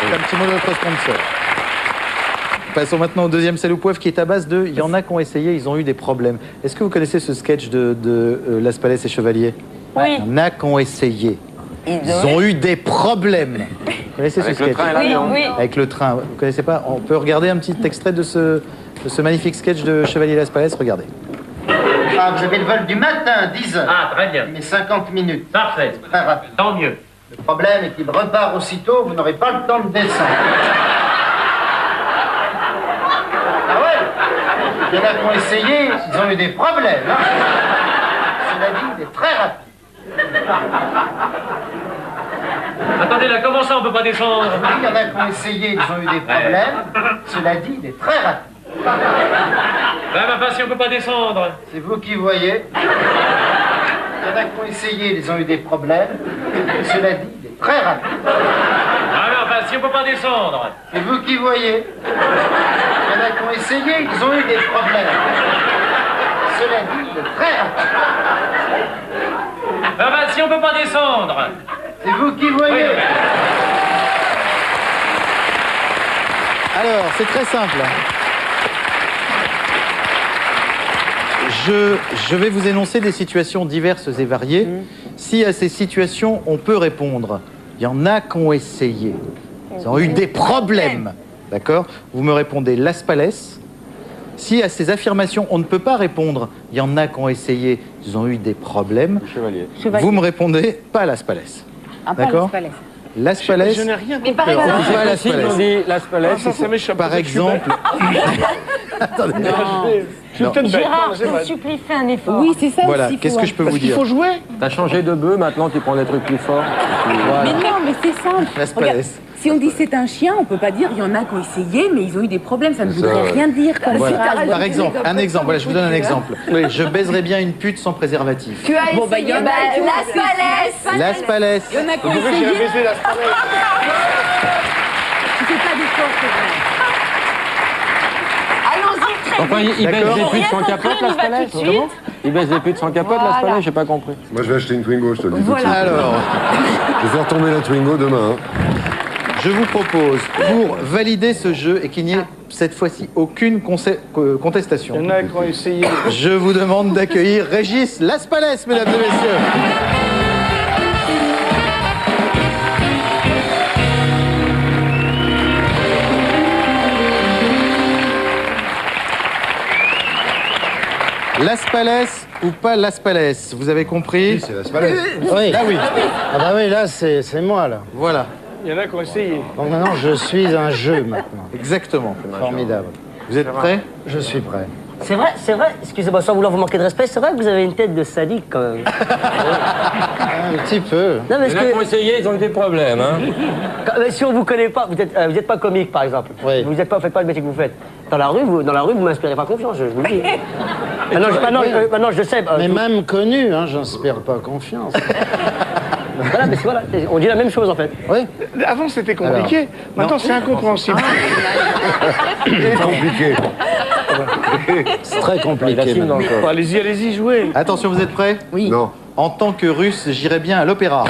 C'est un petit mot de notre sponsor. Passons maintenant au deuxième sel ou poivre qui est à base de... Il y en a qui ont essayé, ils ont eu des problèmes. Est-ce que vous connaissez ce sketch de Las Palais et Chevalier? Oui. Il y en a qui ont essayé. Ils ont eu des problèmes. Vous connaissez ce sketch? Oui, oui. Avec le train. Vous connaissez pas? On peut regarder un petit extrait de ce magnifique sketch de Chevalier Las Palais. Regardez. Ah, vous avez le vol du matin, 10 heures. Ah, très bien. Mais 50 minutes. Parfait. Très rapide. Tant mieux. Le problème est qu'il repart aussitôt, vous n'aurez pas le temps de descendre. Ah ouais? Il y en a qui ont essayé, ils ont eu des problèmes. Hein. Cela dit, il est très rapide. Attendez, là, comment ça, on peut pas descendre? Il y en a qui ont essayé, ils ont eu des problèmes. Cela dit, il est très rapide. Là, ma passion, on peut pas descendre. C'est vous qui voyez. Il y en a qui ont essayé, ils ont eu des problèmes. Cela dit, il est très rapide. Ah, mais enfin, si on peut pas descendre. C'est vous qui voyez. Il y en a qui ont essayé, ils ont eu des problèmes. Cela dit, il est très rapide. Ah, bah, si on peut pas descendre. C'est vous qui voyez. Oui, mais... Alors, c'est très simple. Je vais vous énoncer des situations diverses et variées. Si à ces situations, on peut répondre, il y en a qui ont essayé. Ils ont eu des problèmes. D'accord? Vous me répondez Las Palais. Si à ces affirmations, on ne peut pas répondre, il y en a qui ont essayé, ils ont eu des problèmes. Chevalier. Vous me répondez pas Las Palais. Ah, pas D'accord? Las Palais. Las Palais. Je n'ai rien Mais par compris. exemple, Pas Las Palais. On dit Las Palais. Ah, ça m'échappe. Par exemple. Attendez. Je suis peut-être bête. Gérard, Non, je c'est te vrai. supplie, fais un effort. Oui, c'est ça Voilà, aussi. qu'est-ce que je peux vous Il dire? faut jouer. T'as changé de bœuf, maintenant tu prends des trucs plus forts. Mais non, mais c'est simple. Las Regarde, Palais. si on dit c'est un chien, on peut pas dire il y en a qui ont essayé, mais ils ont eu des problèmes. Ça ne C'est ça, voudrait ouais. rien dire comme Voilà. phrase. Par exemple, un exemple. Voilà, je vous donne un exemple. Je baiserais bien une pute sans préservatif. Tu as Bon, bah, il y en a qui ont Las Palais. Las Palais. Il y en a qui ont Vous pouvez essayé. baiser la soirée. Tu fais pas d'efforts, c'est vrai. Allons-y très Enfin, vite. il baisse D'accord. des putes sans Rien capote, compris, Las on y va Palais. tout de suite. Il baisse des putes sans capote, Las Voilà. Palais, j'ai pas compris. Moi, je vais acheter une Twingo, je te le dis tout de suite. Alors, Je vais faire tomber la Twingo demain. Hein. je vous propose, pour valider ce jeu et qu'il n'y ait cette fois-ci aucune contestation, Il y en a qui ont essayé. je vous demande d'accueillir Régis Las Palais, mesdames et messieurs. Las Palais ou pas Las Palais? Vous avez compris? C'est la Palais. Oui. Là oui. Ah bah oui, là, c'est moi, là. Voilà, Il y en a qui ont essayé. Donc maintenant, je suis un jeu, maintenant. exactement. Formidable. Vous êtes prêts? Je suis prêt. C'est vrai, excusez-moi, sans vouloir vous manquer de respect, c'est vrai que vous avez une tête de sadique quand même. Un petit peu. Non, mais Il y en a qui ont essayé, ils ont eu des problèmes. Hein. mais si on vous connaît pas, vous êtes pas comique par exemple. Oui. Vous faites pas le métier que vous faites. Dans la rue, vous m'inspirez pas confiance, je vous le dis. Maintenant, je sais. Mais même connu, hein, j'inspire pas confiance. Voilà, mais voilà, on dit la même chose en fait. Oui. Avant, c'était compliqué. Maintenant, c'est incompréhensible. C'est compliqué. C'est très Il compliqué. assume dans le Bon, corps. allez-y, jouez. Attention, vous êtes prêts? Oui. Non. En tant que russe, j'irais bien à l'opéra.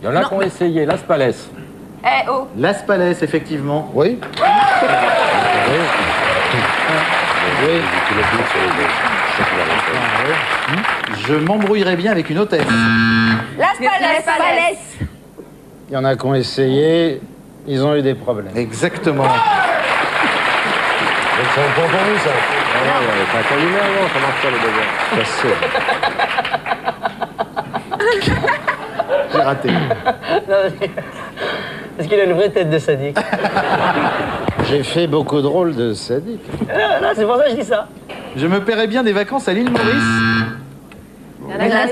Il y en a qui ont essayé, Las Palais. Eh oh. Las Palais, effectivement. Oui. Oui. Je m'embrouillerais bien avec une hôtesse. Las Palais. Il y en a qui ont essayé, ils ont eu des problèmes. Exactement. C'est un point pour nous, ça. C'est un cas humain, non, ça marche pas, le deuxième. J'ai raté. Parce qu'il a une vraie tête de sadique. J'ai fait beaucoup de rôles de sadique. Là, c'est pour ça que je dis ça. Je me paierais bien des vacances à l'île Maurice. Las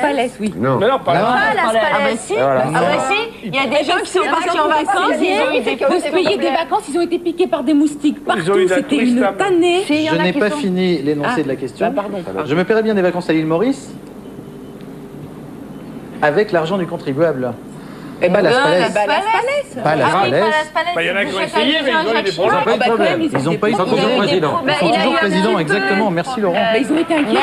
Palais, oui. Non. Mais non, pas là. Ah, Las Palais. Et voilà. Ah bah si, il y a des gens qui sont partis en vacances, ils ont eu des Pour se payer des vacances, ils ont été piqués par des moustiques Ils ont partout. eu de la C'était une touristable. tannée. Je n'ai pas fini l'énoncé de la question. pardon. Je me paierais bien des vacances à l'île Maurice avec l'argent du contribuable. Eh ben, Las Palais. Las Palais. Pas Las Ah oui, Palais. pas Las Palais. Bah, il y en a qui ont Chacun essayé, mais ils ont eu des problèmes. Ah bah quand même, Ils ont pas eu de des Ils sont toujours problèmes. présidents. Ils sont toujours présidents, exactement. Merci Laurent. Bah, ils ont été inquiets.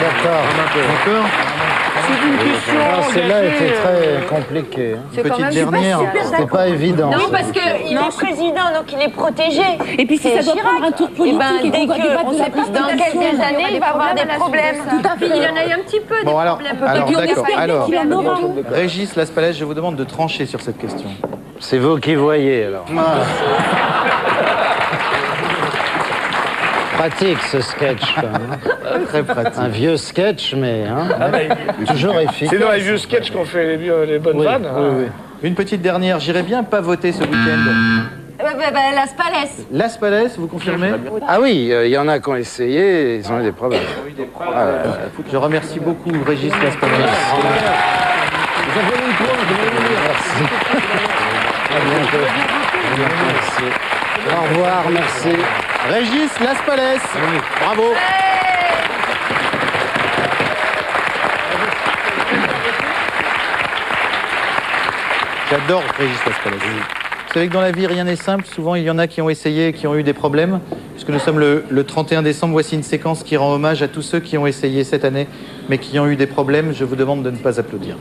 D'accord. Encore. C'est une question. Celle-là était très compliquée. Une petite dernière. C'était pas évident. Non, parce qu'il est président, donc il est protégé. Et puis si ça doit prendre un tour politique, dès et qu'on va débattre que, de la dans quelques années, il va avoir des problèmes. Tout à fait. Il y en a eu un petit peu des Bon, alors, problèmes. d'accord. Alors, qu'il en aura. Régis Laspalès, je vous demande de trancher sur cette question. C'est vous qui voyez, alors. Pratique, ce sketch, quand même. Très pratique. Un vieux sketch, mais toujours efficace. C'est dans les vieux sketchs qu'on fait les bonnes vannes. Oui. Une petite dernière. J'irai bien pas voter ce week-end. Las Palais. Laspalès, vous confirmez? Ah oui, il y en a qui ont essayé, ils ont eu des problèmes. Je remercie beaucoup Régis Laspalès. Merci. À bientôt. Merci. Au revoir, merci. Régis Laspalès. Bravo. J'adore Régis Laspalès. Vous savez que dans la vie, rien n'est simple. Souvent, il y en a qui ont essayé et qui ont eu des problèmes. Puisque nous sommes le 31 décembre, voici une séquence qui rend hommage à tous ceux qui ont essayé cette année, mais qui ont eu des problèmes. Je vous demande de ne pas applaudir.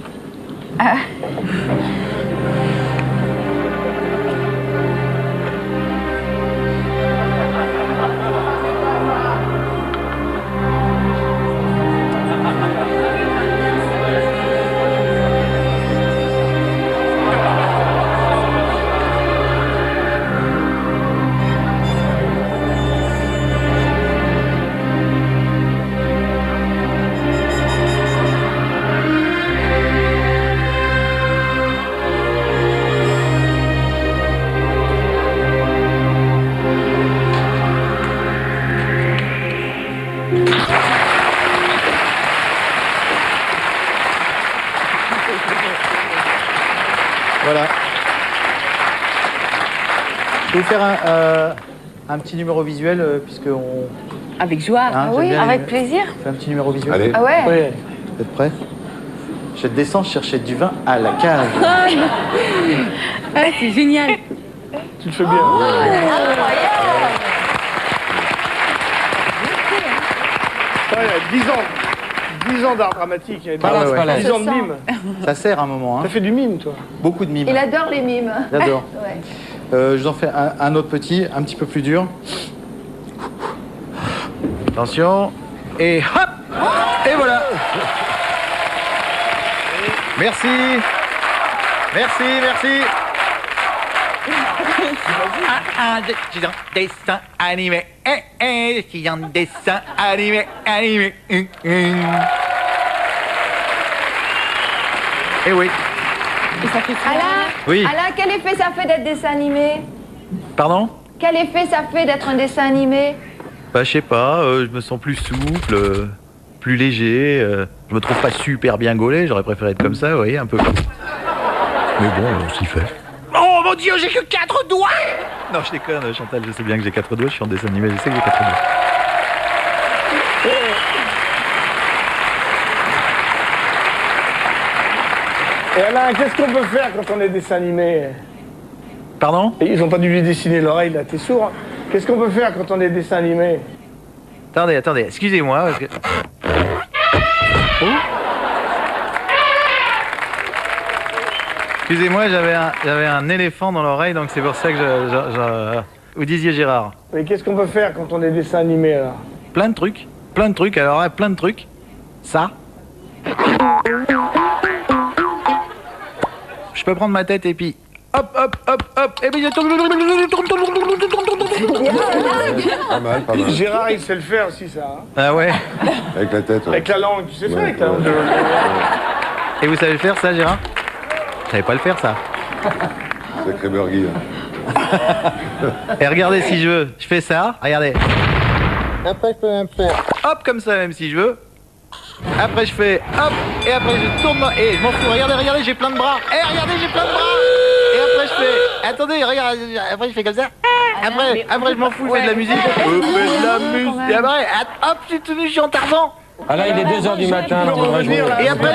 Voilà. Je vais vous faire un petit numéro visuel, puisque on... Avec joie. Hein, Oui, j'aime bien avec plaisir. On fait un petit numéro visuel. Allez. Ah ouais. Vous êtes prêts? Je descends chercher du vin à la cave. Ouais, c'est génial. Tu le fais bien. Il y a 10 ans. 10 ans d'art dramatique. Il y a 10 ouais. ans de mime. Ça sert un moment. Hein. Ça fait du mime, toi. Beaucoup de mimes. Il adore les mimes. J'adore. Ouais. Je vous en fais un autre petit, un petit peu plus dur. Attention. Et hop! Et voilà! Merci! Merci, merci! Je suis en dessin animé. Je suis en dessin animé. Eh oui. Alain, Oui. Alain, quel effet ça fait d'être dessin animé? Pardon? Quel effet ça fait d'être un dessin animé? Bah, je sais pas, je me sens plus souple, plus léger. Je me trouve pas super bien gaulé, j'aurais préféré être comme ça, vous voyez, un peu comme... Mais bon, on s'y fait. Oh mon Dieu, j'ai que 4 doigts! Non, je déconne, Chantal, je sais bien que j'ai 4 doigts, je suis en dessin animé, je sais que j'ai 4 doigts. Et Alain, qu'est-ce qu'on peut faire quand on est dessin animé? Pardon? Et ils ont pas dû lui dessiner l'oreille, là, t'es sourd. Qu'est-ce qu'on peut faire quand on est dessin animé? Attendez, excusez-moi, parce que... Oh. Excusez-moi, j'avais un éléphant dans l'oreille, donc c'est pour ça que Vous disiez Gérard? Mais qu'est-ce qu'on peut faire quand on est dessin animé, alors? Plein de trucs, alors là, plein de trucs. Ça. Je peux prendre ma tête et puis... Hop, et puis je tourne... Pas mal, pas mal. Gérard, il sait le faire aussi, ça. Hein. Ah ouais? Avec la tête, ouais. Avec la langue, tu sais faire avec la langue. Et vous savez le faire, ça, Gérard? Je savais pas le faire, ça. Sacré burgie, là. Et regardez si je veux. Je fais ça, regardez. Après, je peux même faire. Hop, comme ça, même si je veux. Après, je fais hop, et après, je tourne. Et je m'en fous. Regardez, j'ai plein de bras. Et regardez, j'ai plein de bras. Et après, je fais. Attendez, regarde. Après, je fais comme ça. Après, je m'en fous, je fais de la musique. Je fais de la musique. Et après, hop, je suis tenu, je suis en Tarzan. Ah là, il est 2h du matin, là, on devrait jouer. Et après,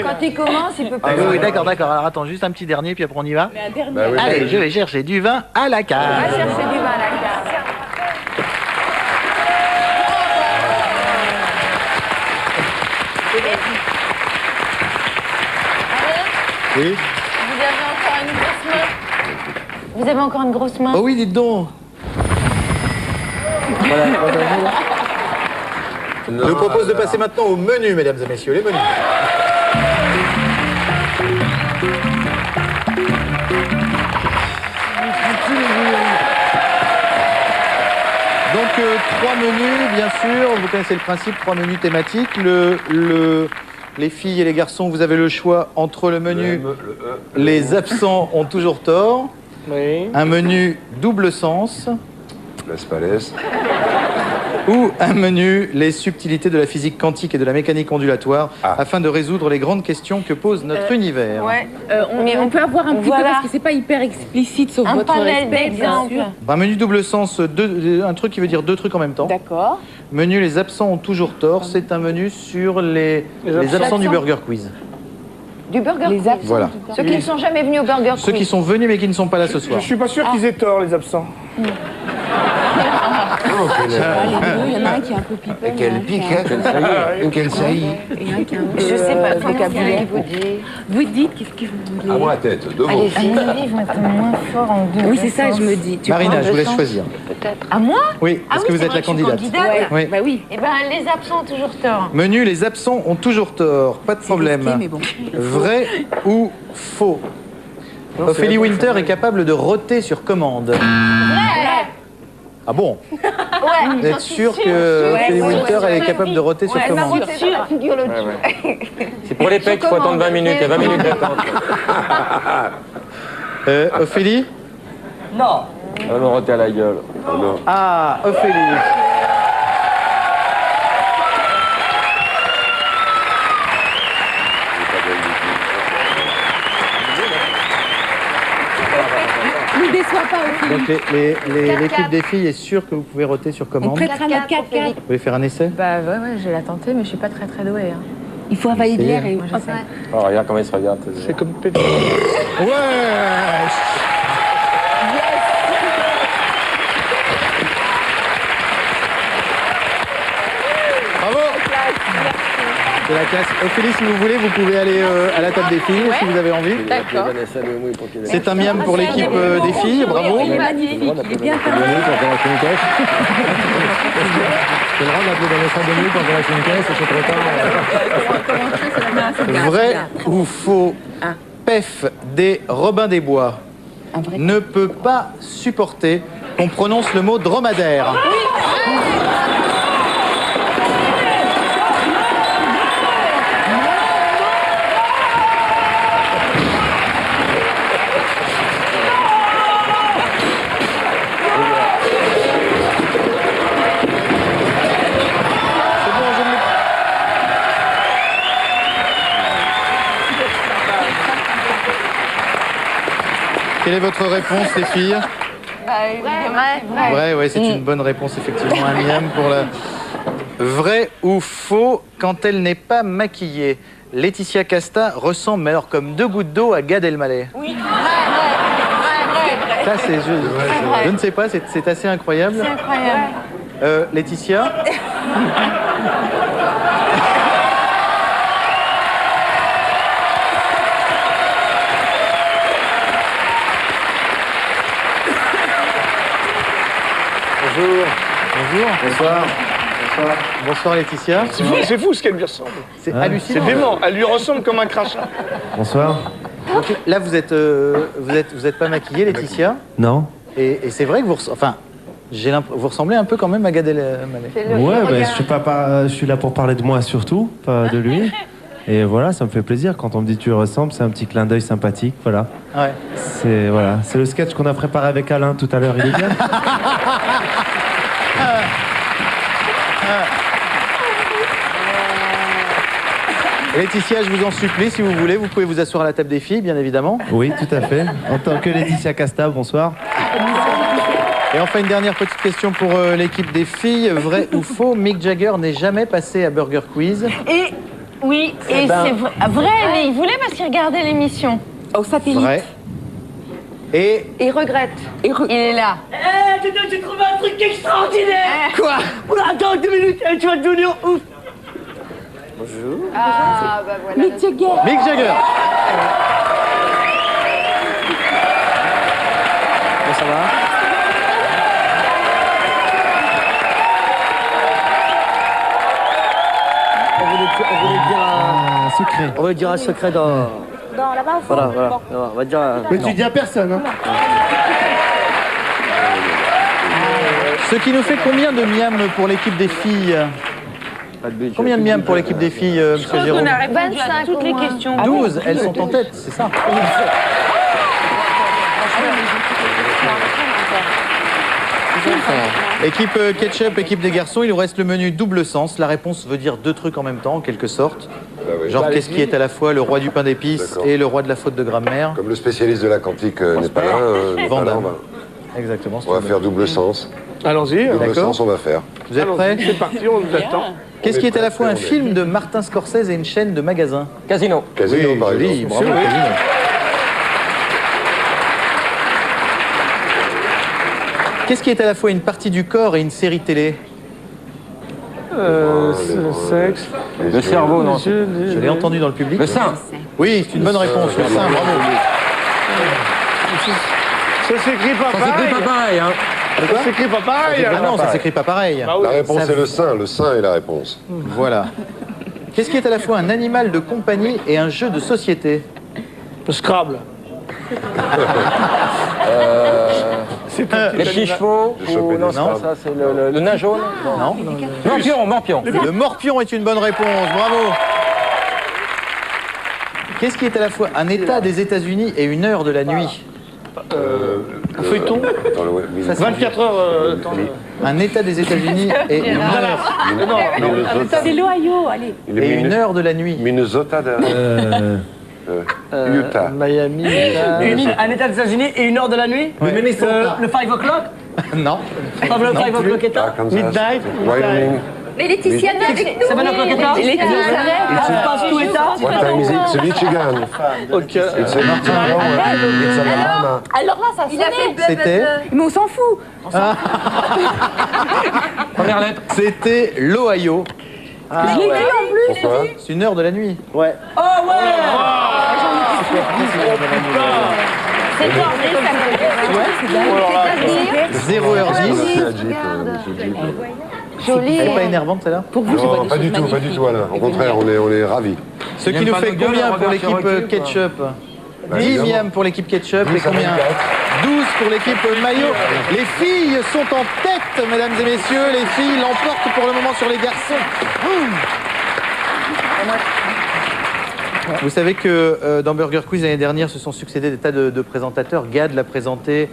Quand il commence, il peut pas. oui, d'accord. Alors attends, juste un petit dernier, puis après on y va. Mais un dernier. Bah oui, Allez, je vais chercher du vin à la Va cave. chercher du vin à la cave. Oui. Vous avez encore une grosse main. Vous avez encore une grosse main. Oh oui, dites donc. Voilà. Je vous propose de passer maintenant au menu, mesdames et messieurs, les menus. Donc, 3 menus, bien sûr. Vous connaissez le principe, 3 menus thématiques. Les filles et les garçons, vous avez le choix entre le menu les absents ont toujours tort, un menu double sens, Las Palais. ou un menu les subtilités de la physique quantique et de la mécanique ondulatoire, afin de résoudre les grandes questions que pose notre univers. Ouais. Mais on peut avoir un petit peu, parce que c'est pas hyper explicite, sauf Un votre panel respect, bien d'exemples. sûr. Un menu double sens, un truc qui veut dire 2 trucs en même temps. D'accord. Menu les absents ont toujours tort, c'est un menu sur les absents du Burger Quiz. Du Burger Quiz. Voilà. Ceux qui ne sont jamais venus au Burger Quiz. Ceux qui sont venus mais qui ne sont pas là ce soir. Je suis pas sûr qu'ils aient tort, les absents. Il y en a un qui est un peu pipé. Quel pic, hein. Quel saillie. Et un qui a un peu Je sais pas, vocabulaire. vous dites. Vous dites qu'est-ce que vous voulez. À moi la tête, devant. Allez, ils vont être moins forts en deux. Oui, c'est ça, je me dis. Tu Marina, prends je vous le laisse sens. choisir. Peut-être. À moi? Oui, parce que vous êtes la candidate. Ouais. Oui. Bah oui. Eh ben, les absents ont toujours tort. Menu les absents ont toujours tort, pas de problème. risqué, mais bon. Vrai ou faux? Ophélie Winter est capable de roter sur commande. Vrai. Ah bon? Ouais. Vous êtes sûr que Ophélie Winter elle est capable de roter sur Elle m'a commande? roté sur la figure l'autre jour. C'est pour les pecs, il faut attendre 20 minutes. Il y a 20 minutes d'attente. Ophélie? Non. Elle va me roter à la gueule. Oh non. Ah, Ophélie. Ne déçois pas aussi. Donc l'équipe des filles est sûre que vous pouvez roter sur On commande. prêtera notre 4x4. Vous voulez faire un essai? Bah ouais, je vais la tenter, mais je suis pas très douée. Hein. Il faut avaler de l'air et Moi, je sais. Oh, regarde comment il se regarde. C'est comme Pédro. Ouais. Bravo. C'est la classe. Ophélie, si vous voulez, vous pouvez aller à la table des filles si vous avez envie. D'accord. C'est un miam pour l'équipe des filles, bravo. Il est magnifique, il est bien C'est le droit d'appeler Vanessa Demouy pour faire une caisse, c'est trop tard. Vrai ou faux? Pef des Robin des Bois ne peut pas supporter qu'on prononce le mot dromadaire. Quelle est votre réponse, les filles? Vrai, ouais, c'est une bonne réponse, effectivement. Un miam pour la... Vrai ou faux, quand elle n'est pas maquillée, Laetitia Casta ressemble, mais alors comme 2 gouttes d'eau à Gad Elmaleh. Oui. Ça, c'est... Je ne sais pas, c'est assez incroyable. C'est incroyable. Laetitia? Bonjour. Bonjour. Bonsoir. Bonsoir. Bonsoir Laetitia. C'est fou ce qu'elle lui ressemble. C'est hallucinant. C'est dément. Elle lui ressemble comme un crachat. Bonsoir. Donc là, vous êtes pas maquillée, Laetitia. Non. Et c'est vrai que vous ressemblez un peu quand même à Gad Elmaleh. Ouais, ben, je suis là pour parler de moi surtout, pas de lui. Et voilà, ça me fait plaisir. Quand on me dit tu ressembles, c'est un petit clin d'œil sympathique, voilà. Ouais. C'est le sketch qu'on a préparé avec Alain tout à l'heure, il est bien. Laetitia, je vous en supplie, si vous voulez, vous pouvez vous asseoir à la table des filles, bien évidemment. Oui, tout à fait. En tant que Laetitia Casta, bonsoir. Et enfin, une dernière petite question pour l'équipe des filles. Vrai ou faux, Mick Jagger n'est jamais passé à Burger Quiz? Et oui, et c'est vrai, mais il voulait parce qu'il regardait l'émission. Au satellite. Vrai. Et il regrette. Il est là. J'ai trouvé un truc extraordinaire. Quoi? Oula, attends 2 minutes, tu vas devenir ouf. Bonjour. Ah, bah voilà. Mick Jagger. Mick Jagger. Comment ça va? On voulait dire un secret. On voulait dire un secret dans la base. Voilà. On va dire. Mais tu dis à personne, hein. Ce qui nous fait combien de miam pour l'équipe des filles? Combien de miam pour l'équipe des filles, monsieur Jérôme? On a répondu à toutes les questions. 12, elles sont en tête, c'est ça. Équipe ketchup, équipe des garçons, il nous reste le menu double sens. La réponse veut dire deux trucs en même temps, en quelque sorte. Genre, qu'est-ce qui est à la fois le roi du pain d'épices et le roi de la faute de grammaire? Comme le spécialiste de la quantique n'est pas là, Exactement. On va faire double sens. Allons-y. Double sens, on va faire. Vous êtes prêts? C'est parti, on vous attend. Qu'est-ce qui est à la fois un film de Martin Scorsese et une chaîne de magasins? Casino. Casino, Oui, par joli, exemple. bravo, Casino. Qu'est-ce qui est à la fois une partie du corps et une série télé? Sexe. Le cerveau, non. Je l'ai entendu dans le public. Le sein. Oui, c'est une bonne réponse. Le sein, bravo. Ça s'écrit pas Ça pareil. s'écrit pas pareil, hein. Ça s'écrit pas pareil. Ah non, ça s'écrit pas pareil. Bah oui. La réponse Ça- est le sein. Le sein est la réponse. Voilà. Qu'est-ce qui est à la fois un animal de compagnie et un jeu de société? Le Scrabble. Les petits chevaux. ou- Non, c'est pas ça, c'est le nain jaune. Non. Morpion. Le morpion est une bonne réponse, bravo. Qu'est-ce qui est à la fois un état des États-Unis et une heure de la nuit? Un feuilleton. Ça, c'est 24 heures. un état des États-Unis et une heure. C'est l'Ohio, allez. Et une heure de la nuit. Minnesota de... Utah. Miami. Un état des États-Unis et une heure de la nuit. Ouais. Le 5 o'clock. Non. Le 5 o'clock est tard. Arkansas. Midnight. Wyoming. Mais Laetitia, t'es avec nous. 7 o'clock est tard. Tu passes tout état. What time is it? C'est Michigan. Ok. It's a Michigan. It's Alabama. Alors là, ça Il a fait C'était Mais on s'en fout. Première lettre. C'était l'Ohio. Je l'ai dit en plus. Pourquoi? C'est une heure de la nuit. Ouais. Oh ouais. C'est quoi, C'est 0h10. Joli. C'est pas énervante celle-là? Non, pas du tout, pas du tout, Alain. Au contraire, on est ravis. Ce qui nous fait combien pour l'équipe ketchup? 10 miam pour l'équipe ketchup et combien? 12 pour l'équipe maillot. Les filles sont en tête, mesdames et messieurs. Les filles l'emportent pour le moment sur les garçons. Vous savez que dans Burger Quiz l'année dernière se sont succédés des tas de présentateurs. Gad l'a présenté,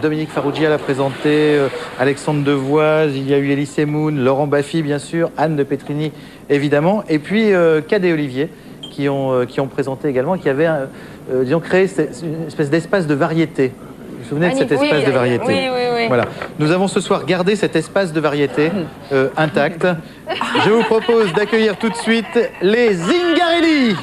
Dominique Farrugia l'a présenté, Alexandre Devoise, il y a eu Elie Semoun, Laurent Baffy bien sûr, Anne de Petrini évidemment, et puis Cad et Olivier qui ont présenté également, qui avaient disons, créé une espèce d'espace de variété. Vous vous souvenez de cet espace de variété? Oui. Voilà. Nous avons ce soir gardé cet espace de variété intact. Je vous propose d'accueillir tout de suite les Zingarelli.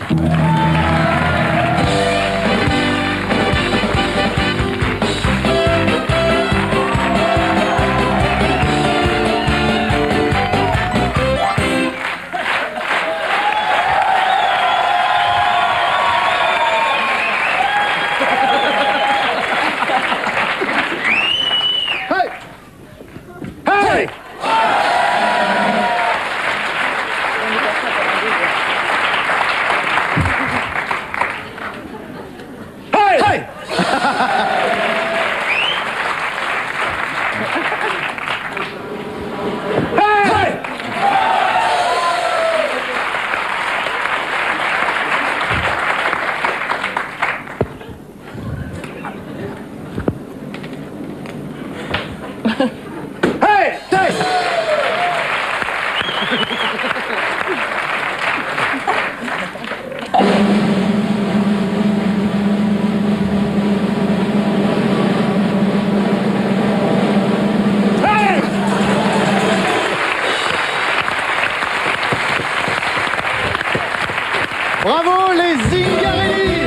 Bravo les Zingarelli.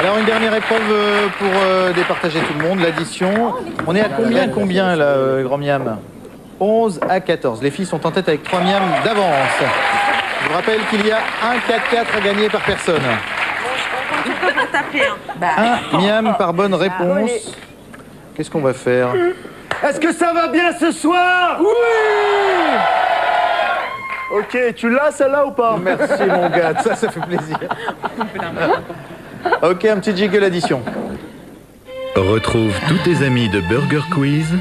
Alors une dernière épreuve pour départager tout le monde, l'addition. On est à combien là, grand miam? 11 à 14. Les filles sont en tête avec 3 miams d'avance. Je vous rappelle qu'il y a un 4-4 à gagner par personne. Un miam par bonne réponse. Qu'est-ce qu'on va faire? Est-ce que ça va bien ce soir? Oui! Ok, tu l'as celle-là ou pas? Merci mon gars, ça fait plaisir. Ok, un petit jiggle addition. Retrouve tous tes amis de Burger Quiz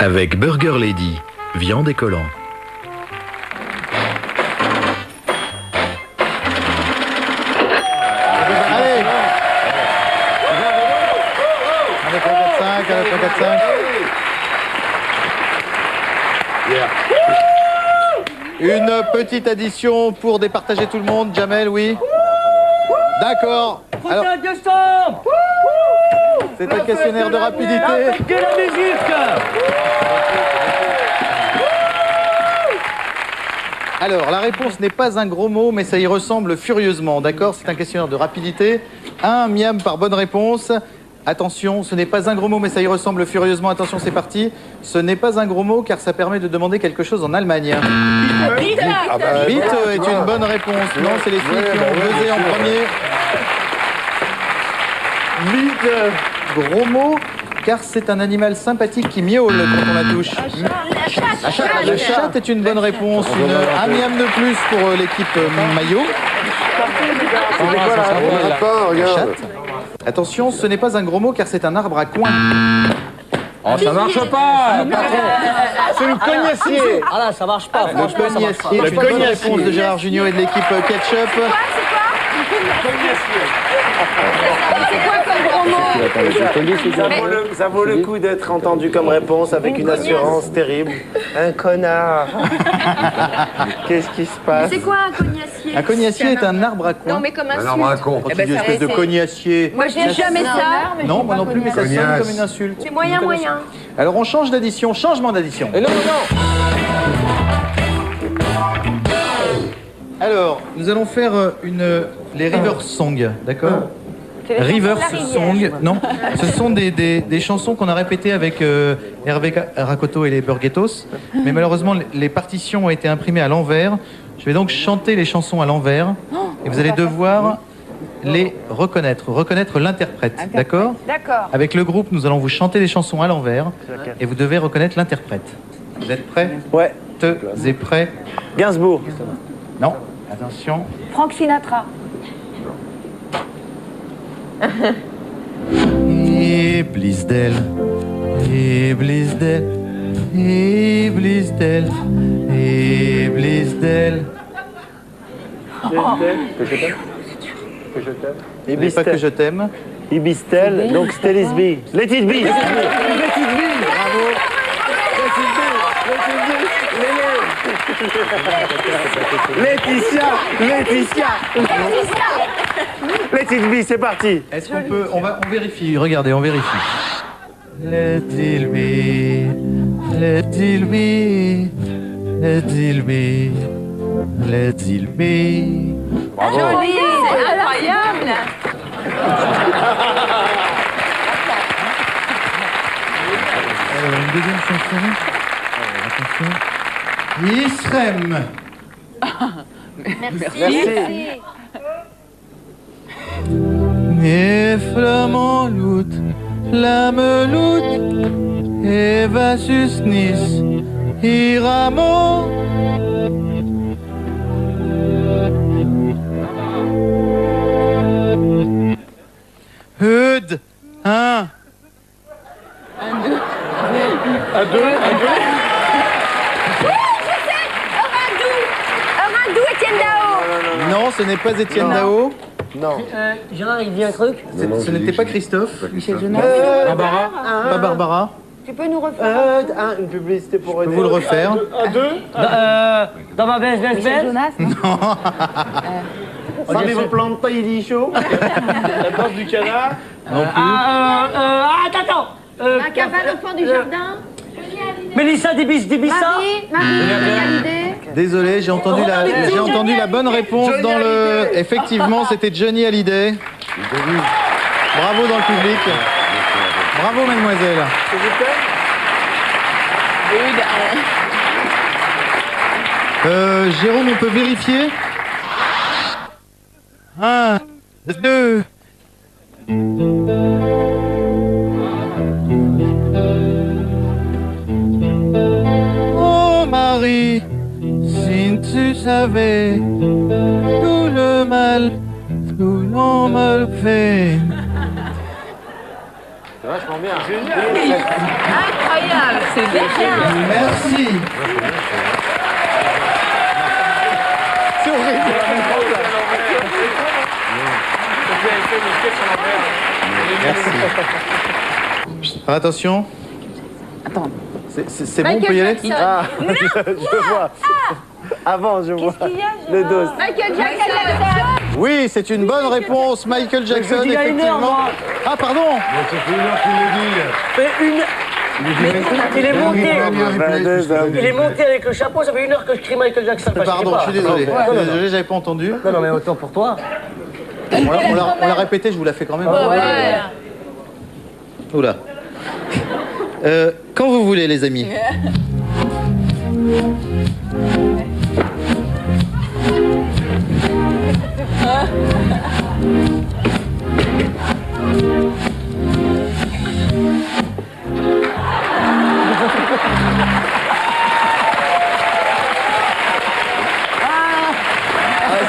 avec Burger Lady, viande et collant. Allez! 1, 2, 3, 4, 5, 1, 2, 3, 4, 5. Une petite addition pour départager tout le monde. Jamel, oui? D'accord. Alors, c'est un questionnaire de rapidité. Que la musique! Alors, la réponse n'est pas un gros mot, mais ça y ressemble furieusement, d'accord? C'est un questionnaire de rapidité. Un miam par bonne réponse. Attention, ce n'est pas un gros mot, mais ça y ressemble furieusement. Attention, c'est parti. Ce n'est pas un gros mot, car ça permet de demander quelque chose en Allemagne. Bite est une bonne réponse. Non, c'est les filles qui ont buzzé en premier. Bite, gros mot, car c'est un animal sympathique qui miaule quand on la touche. Le chat est une bonne réponse. Un miam de plus pour l'équipe maillot. Chat. Attention, ce n'est pas un gros mot car c'est un arbre à coin. Oh, ça marche pas, patron. C'est le cognacier. Ah là, ça marche pas. Le cognacier. Le cognacier. Réponse de Gérard Junior et de l'équipe Ketchup. C'est quoi comme gros mot? Ça vaut le coup d'être entendu comme réponse avec une assurance terrible. Un connard. Qu'est-ce qui se passe? C'est quoi un cognacier? Un cognacier est un arbre à coin. Non, mais comme un arbre à con. Quand tu dis espèce de cognacier. Moi, j'ai jamais ça. Non, moi non plus, mais ça sonne comme une insulte. C'est moyen. Alors on change d'addition, changement d'addition. Non. Alors, nous allons faire les River Song, d'accord? River Song, non, ce sont des chansons qu'on a répétées avec Hervé Rakoto et les Burguetos, mais malheureusement les partitions ont été imprimées à l'envers. Je vais donc chanter les chansons à l'envers et vous allez devoir les reconnaître l'interprète, d'accord? D'accord. Avec le groupe, nous allons vous chanter les chansons à l'envers et vous devez reconnaître l'interprète. Vous êtes prêts? Ouais. Vous êtes prêts? Gainsbourg. Non, attention. Frank Sinatra. Et Blisdel, et Blisdel, et Blisdel, et Blisdel. Que je t'aime. N'oublie pas que je t'aime. Ibistel, donc c'était Lisby. Let it be. Bravo. Laetitia. Let it be, c'est parti. Est-ce qu'on peut... On vérifie, regardez, on vérifie. Let it be, let it be, let it be, let it be. Bravo. Joli, c'est incroyable. Une deuxième chanson. Attention. Israëm. Merci. Et flamand lout, flamme lout, et vasus nis, iramo. Hud, un. Un, deux. Orindou, Étienne Dao. Non, ce n'est pas Étienne Dao. Non. Gérard, il dit un truc? Ce n'était pas Christophe. Michel Jonas. Barbara. Pas Barbara. Tu peux nous refaire Une publicité pour Je peux vous le refaire. Dans ma baisse. Michel Jonas, non? Savez-vous planter, il dit chaud? La danse du canard. Non plus. Attends. Un cavale au fond du jardin. Mélissa d'Ibissa. Marie, Désolé, j'ai entendu la bonne réponse Johnny dans le... Hallyday. Effectivement, c'était Johnny Hallyday. Bravo dans le public. Bravo, mademoiselle. S'il vous plaît. Jérôme, on peut vérifier? 1, 2... Oh Marie, si tu savais tout le mal que l'on me fait. C'est vachement bien. incroyable, c'est bien. Merci. C'est horrible. Merci. Attention. Attends. C'est bon, on peut y aller? Ah, je vois. Avant, je vois. Le dos. Michael Jackson. Oui, c'est une bonne réponse, Michael Jackson, il y a une heure, effectivement. moi. Ah, pardon. Ça fait une heure qu'il le dit. Mais il est monté. Il est monté avec le chapeau, ça fait une heure que je crie Michael Jackson. Enfin, Pardon, je suis désolé. Je suis désolé, j'avais pas entendu. Non, mais autant pour toi. On l'a répété, je vous la fais quand même. Ouais. Oula. Quand vous voulez, les amis. Ah,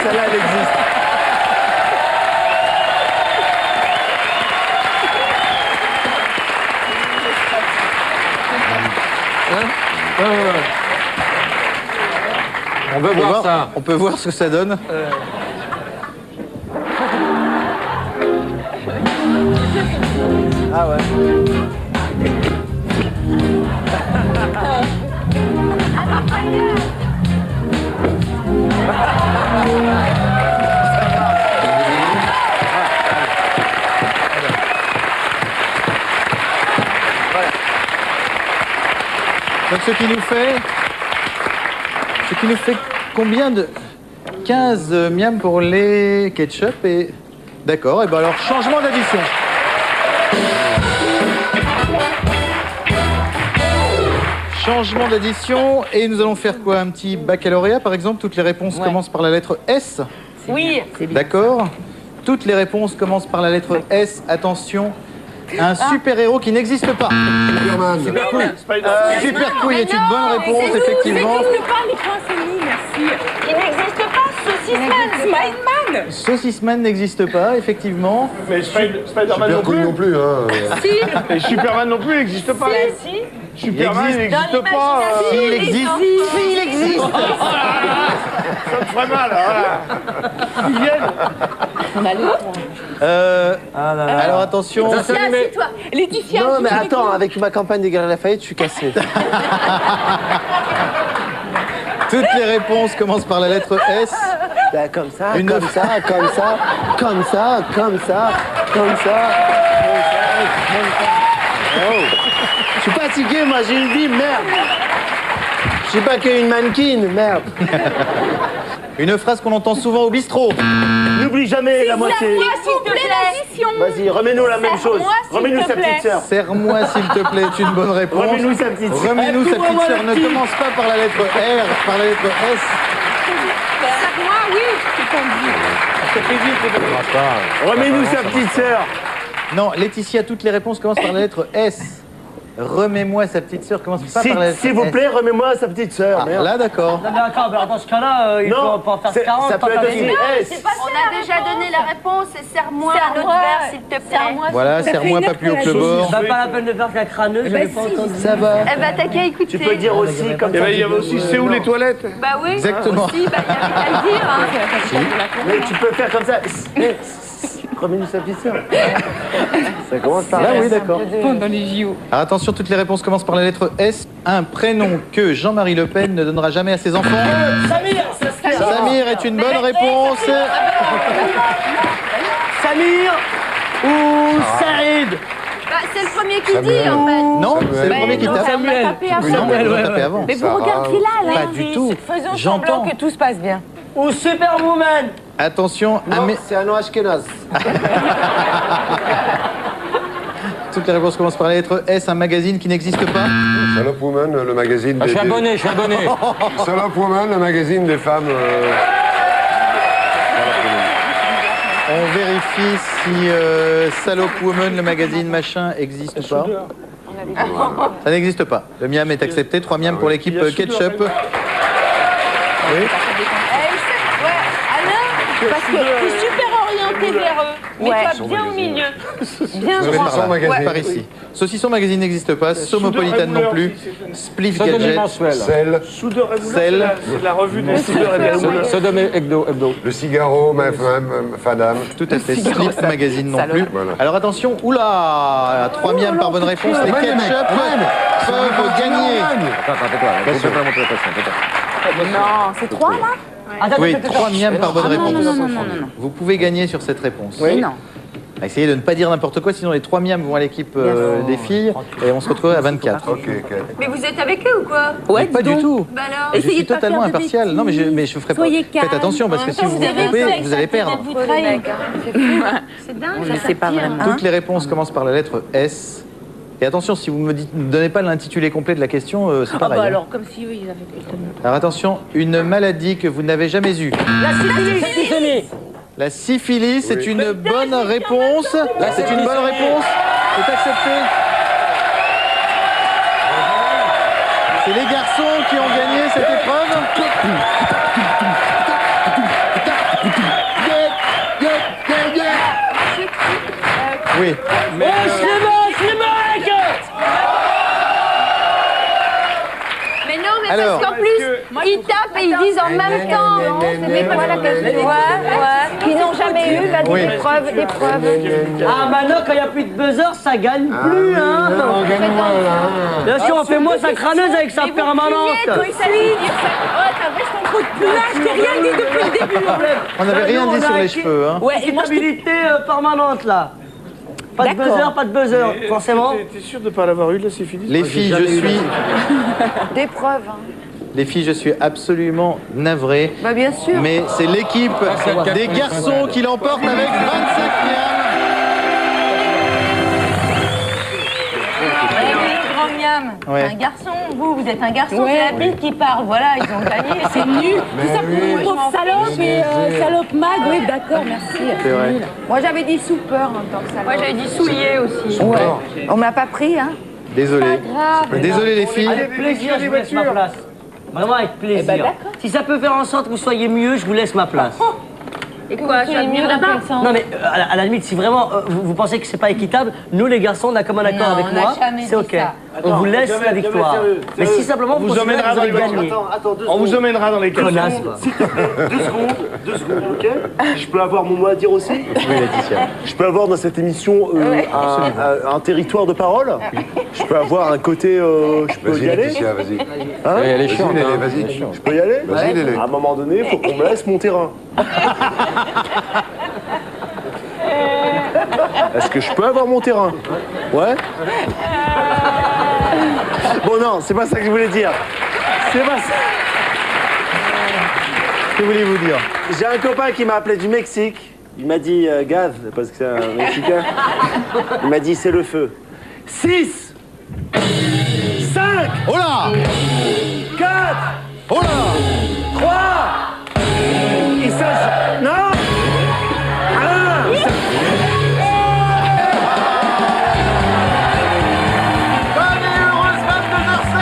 celle-là, elle existe. On veut voir ça. On peut voir ce que ça donne. Ah ouais. Donc ce qui nous fait combien de 15 miams pour les ketchup et d'accord. Et ben alors changement d'addition. Changement d'addition et nous allons faire quoi? Un petit baccalauréat par exemple. Toutes les réponses commencent par la lettre S. Oui. D'accord. Toutes les réponses commencent par la lettre S. Attention. Un super-héros qui n'existe pas. Superman. Super Couille est une bonne réponse, effectivement. Il n'existe pas, les points, c'est mis, merci. Il n'existe pas, Saucisman, Spider-Man. Saucisman n'existe pas, effectivement. Mais Spider-Man non Super cool plus. non plus, hein. Si. Et Superman non plus, il n'existe pas. Si. Superman, il existe. n'existe pas. S'il existe. S'il existe. Ça me ferait mal, voilà. Ils viennent. On a le point. Alors attention. Assieds-toi. Laetitia. Non, mais attends, avec ma campagne des Galeries Lafayette, je suis cassé. Toutes les réponses commencent par la lettre S. Bah, comme ça, Une comme ça, comme ça, comme ça, comme ça, comme ça. Oh. Je suis fatigué, moi, j'ai une vie, merde. Je suis pas qu'une mannequin, merde. Une phrase qu'on entend souvent au bistrot. N'oublie jamais la moitié. S'il te plaît, l'addition. Vas-y, remets-nous la même chose. Remets-nous sa petite sœur. Serre-moi s'il te plaît, est une bonne réponse. Remets-nous sa petite sœur. Remets-nous sa petite sœur. Ne commence pas par la lettre R, par la lettre S. Moi, oui. Remets-nous sa petite sœur. Non, Laetitia, toutes les réponses commencent par la lettre S. Remets-moi sa petite sœur, commence pas par la lettre S. S'il vous plaît, remets-moi sa petite sœur. Ah, là, d'accord. Non, mais attends, mais dans ce cas-là, il faut pas faire 40. Ça peut être aussi S. On a déjà donné la réponse et serre-moi un autre verre, s'il te plaît. Voilà, serre-moi pas plus haut que le bord. Ça pas la peine de faire la crâneuse, j'avais pas entendu. Ça va. Eh ben, t'as qu'à écouter. Tu peux dire aussi comme ça. Il y avait aussi c'est où les toilettes? Bah oui. Exactement. Aussi, bah, il y avait qu'à le dire. Hein. Mais tu peux faire comme ça. Remets-nous sa petite sœur. Ça commence par Là, oui, d'accord. Pendant les JO. Alors attention, toutes les réponses commencent par la lettre S. Un prénom que Jean-Marie Le Pen ne donnera jamais à ses enfants. Samir, Samir est une bonne réponse. Samir ou Saïd. Bah c'est le premier qui dit en fait. Non, c'est le premier qui tape. Samuel. Ils ont tapé avant. Mais vous regardez là. Pas du tout. Faisons J'entends. semblant que tout se passe bien. Ou Superwoman. Attention, Non, c'est un nom ashkénaze. toutes les réponses commencent par la lettre S, un magazine qui n'existe pas. Salop Woman, le magazine Je suis abonné, je suis abonné. Salop Woman, le magazine des femmes. On vérifie si Salop Woman, le magazine machin, existe ou pas. Ça n'existe pas. Le miam est accepté. 3 miams pour l'équipe Ketchup. Oui. Parce que tu es super orienté vers eux. Mais toi, bien au milieu. Bien Vous droit. par là, par ici. Saucisson magazine n'existe pas. Somopolitane non plus. Spliff Gadget. Celle. Soudeur et Moulin, Celle. c'est la revue de Soudeur et Moulin. Sodome Hebdo. Le Figaro, Fadam. Tout à fait. Spliff magazine non plus. Voilà. Alors attention, oula, 3 miams par bonne réponse. Les Ketchup peuvent gagner. Non, c'est 3 là? Oui, 3 miams par bonne réponse. Non. Vous pouvez gagner sur cette réponse. Oui. Non. Essayez de ne pas dire n'importe quoi, sinon les 3 miams vont à l'équipe des filles et on se retrouve à 24. Ok. Mais vous êtes avec eux ou quoi? Ouais, pas du tout. Bah alors. Je suis totalement impartial. Non, mais je ferai pas. Faites attention parce que si vous vous trompez, vous allez perdre. C'est dingue. Je sais pas vraiment. Toutes les réponses commencent par la lettre S. Et attention, si vous ne me donnez pas l'intitulé complet de la question, c'est pareil. bah hein. alors, comme si oui, ils avaient fait. Alors attention, une maladie que vous n'avez jamais eue. La syphilis. La syphilis, c'est une bonne réponse. C'est une bonne réponse. C'est accepté. C'est les garçons qui ont gagné cette épreuve. Oui. Mais non, mais Alors. parce qu'en plus, ils tapent et ils disent en même temps. C'est quoi la question? Ouais. Qui n'ont jamais eu Oui. des preuves. Ah, maintenant, quand il n'y a plus de buzzer, ça gagne plus, hein. Bien sûr, on fait moins sa crâneuse avec sa permanente. T'as vachement trop de plus là, je t'ai rien dit depuis le début. On n'avait rien dit sur les cheveux. Hein. Ouais, et moi, stabilité permanente, là. Pas de buzzer, forcément. T'es sûr de ne pas l'avoir eu, la syphilis? Les filles, je suis. Des preuves. Les filles, je suis absolument navré. Bah bien sûr. Mais c'est l'équipe des garçons qui l'emporte avec 25 miams. Grand miam, Ouais. un garçon, vous êtes un garçon, c'est la bille qui parle, voilà, ils ont gagné, c'est nul. Tout ça pour une pauvre salope et salope mag, oui, d'accord, merci. C'est vrai. Moi j'avais dit soupeur en tant que ça. Moi j'avais dit soulier aussi. Ouais. On m'a pas pris, hein. Désolé. Grave. Désolé les filles. Avec plaisir, je vous laisse ma place. Vraiment avec plaisir. Eh ben, d'accord. Si ça peut faire en sorte que vous soyez mieux, je vous laisse ma place. Et quoi, je suis mieux là-bas? Non mais à la limite, si vraiment vous pensez que c'est pas équitable, nous les garçons, on a comme un accord Non, avec on n'a moi, jamais c'est dit ok. ça. On vous laisse la victoire. Mais si simplement On vous considérez emmènera que dans les avez voitures. gagné. Attends, 2 On secondes. vous emmènera dans les questions. Connasse, quoi. 2 secondes, ok? Je peux avoir mon mot à dire aussi? Oui, Laetitia. Je peux avoir dans cette émission un territoire de parole? Je peux avoir un côté... je peux Vas-y, y aller? Laetitia, vas-y. Hein? Elle est chiante, hein. Vas-y. Je peux y aller? Vas-y, Lélé. À un moment donné, il faut qu'on me laisse mon terrain. Est-ce que je peux avoir mon terrain? Ouais? Bon non, c'est pas ça que je voulais dire. C'est pas ça. Que voulez-vous dire? J'ai un copain qui m'a appelé du Mexique. Il m'a dit gaz, parce que c'est un Mexicain. Il m'a dit c'est le feu. 6 5 Oh là! 4 Oh là! 3 et ça... Non 1 Bonne et heureuse 22h07.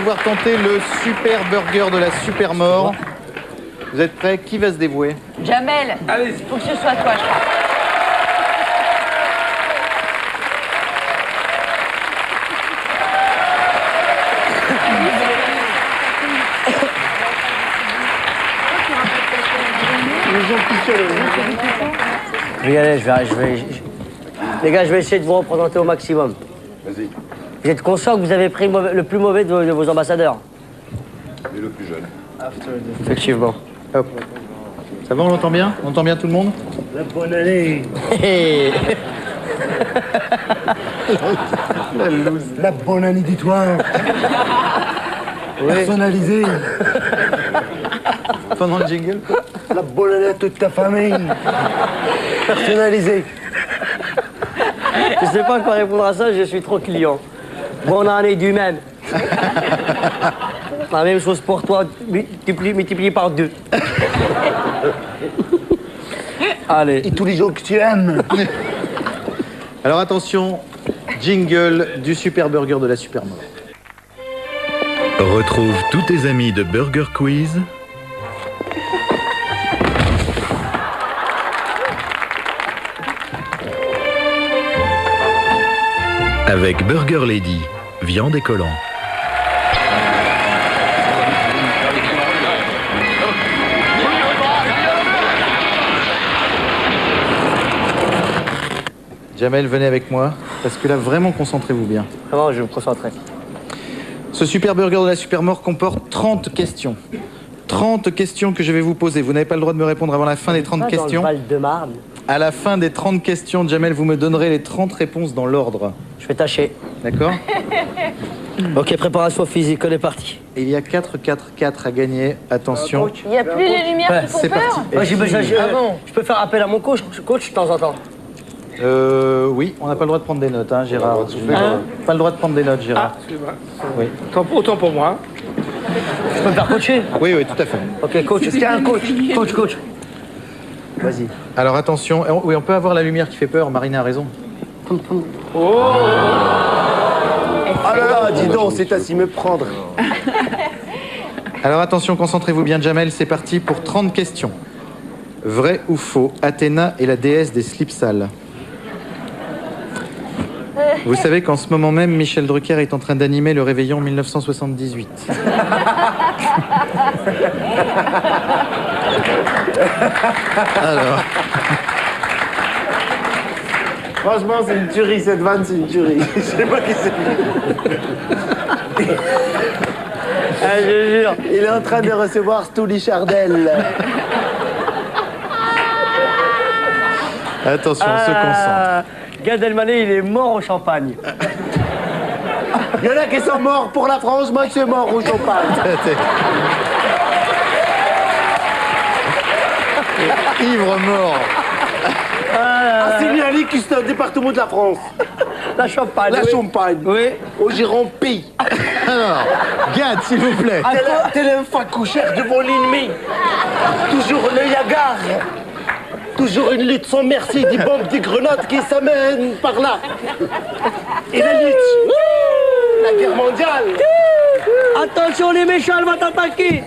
pouvoir tenter le super burger de la super mort. Vous êtes prêts? Qui va se dévouer? Jamel, faut que ce soit toi, je crois. Les gars, je vais essayer de vous représenter au maximum. Vas-y. Vous êtes conscient que vous avez pris le plus mauvais de vos ambassadeurs? Et le plus jeune. Effectivement. Hop. Ça va, on l'entend bien? On entend bien tout le monde? La bonne année. La bonne année, dis-toi. Personnalisé. Pendant le jingle? La bonne année à toute ta famille. Personnalisé. Je sais pas quoi répondre à ça, je suis trop client. Bonne année du même. La même chose pour toi, multiplié par 2. Allez. Et tous les jours que tu aimes. Alors attention, jingle du super burger de la super mort. Retrouve tous tes amis de Burger Quiz avec Burger Lady, viande et collants. Jamel, venez avec moi, parce que là, vraiment, concentrez-vous bien. Vraiment, je vais me concentrer. Ce super burger de la super mort comporte 30 questions. 30 questions que je vais vous poser. Vous n'avez pas le droit de me répondre avant la fin des 30 questions. Dans le Val-de-Marne. À la fin des 30 questions, Jamel, vous me donnerez les 30 réponses dans l'ordre. Je vais tâcher. D'accord? Ok, préparation physique, on est parti. Il y a 4 à gagner. Attention. Il n'y a plus les lumières qui font c'est peur. parti. Je peux faire appel à mon coach de temps en temps. Oui, on n'a pas le droit de prendre des notes, hein, Gérard. Pas le droit de prendre des notes, Gérard. Oui. Autant pour moi. Je peux me faire coacher? Oui, oui, tout à fait. Ok, coach. Est-ce qu'il y a un coach? Coach. Vas-y. Alors attention, oui, on peut avoir la lumière qui fait peur, Marina a raison. Oh là là, dis donc, c'est à s'y me prendre. Alors attention, concentrez-vous bien, Jamel, c'est parti pour 30 questions. Vrai ou faux, Athéna est la déesse des slips sales? Vous savez qu'en ce moment même, Michel Drucker est en train d'animer le Réveillon 1978. Alors... Franchement, c'est une tuerie, cette vanne, c'est une tuerie. Je sais pas qui c'est. Ah, je jure. Il est en train de recevoir Stouli Chardel. Attention, on se concentre. Gad Elmaleh, il est mort au champagne. Il y en a qui sont morts pour la France, moi je suis mort au champagne. Ivre mort. C'est Miali qui c'est un département de la France. La Champagne. La Champagne. Oui. Au Giron Pays. Alors, Gad, s'il vous plaît. Tel un facouchère devant l'ennemi. Toujours le Yagar. Toujours une lutte sans merci, des bombes, des grenades qui s'amènent par là. Et la lutte. La guerre mondiale. Attention, les méchants, elle va t'attaquer.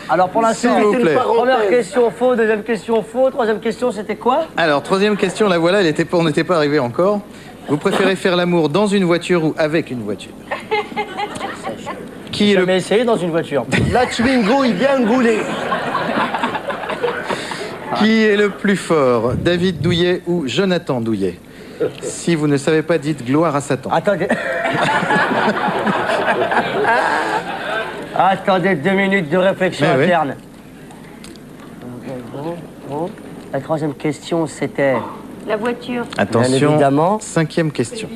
Alors pour l'instant, première question faux, deuxième question faux, troisième question c'était quoi? Alors, troisième question, la voilà, on n'était pas arrivé encore. Vous préférez faire l'amour dans une voiture ou avec une voiture? Qui est jamais essayé dans une voiture. La Twingo est bien goulée. Qui est le plus fort, David Douillet ou Jonathan Douillet? Si vous ne savez pas, dites gloire à Satan. Attendez. Attendez 2 minutes de réflexion interne. La troisième question, c'était... La voiture. Attention, évidemment. 5e question.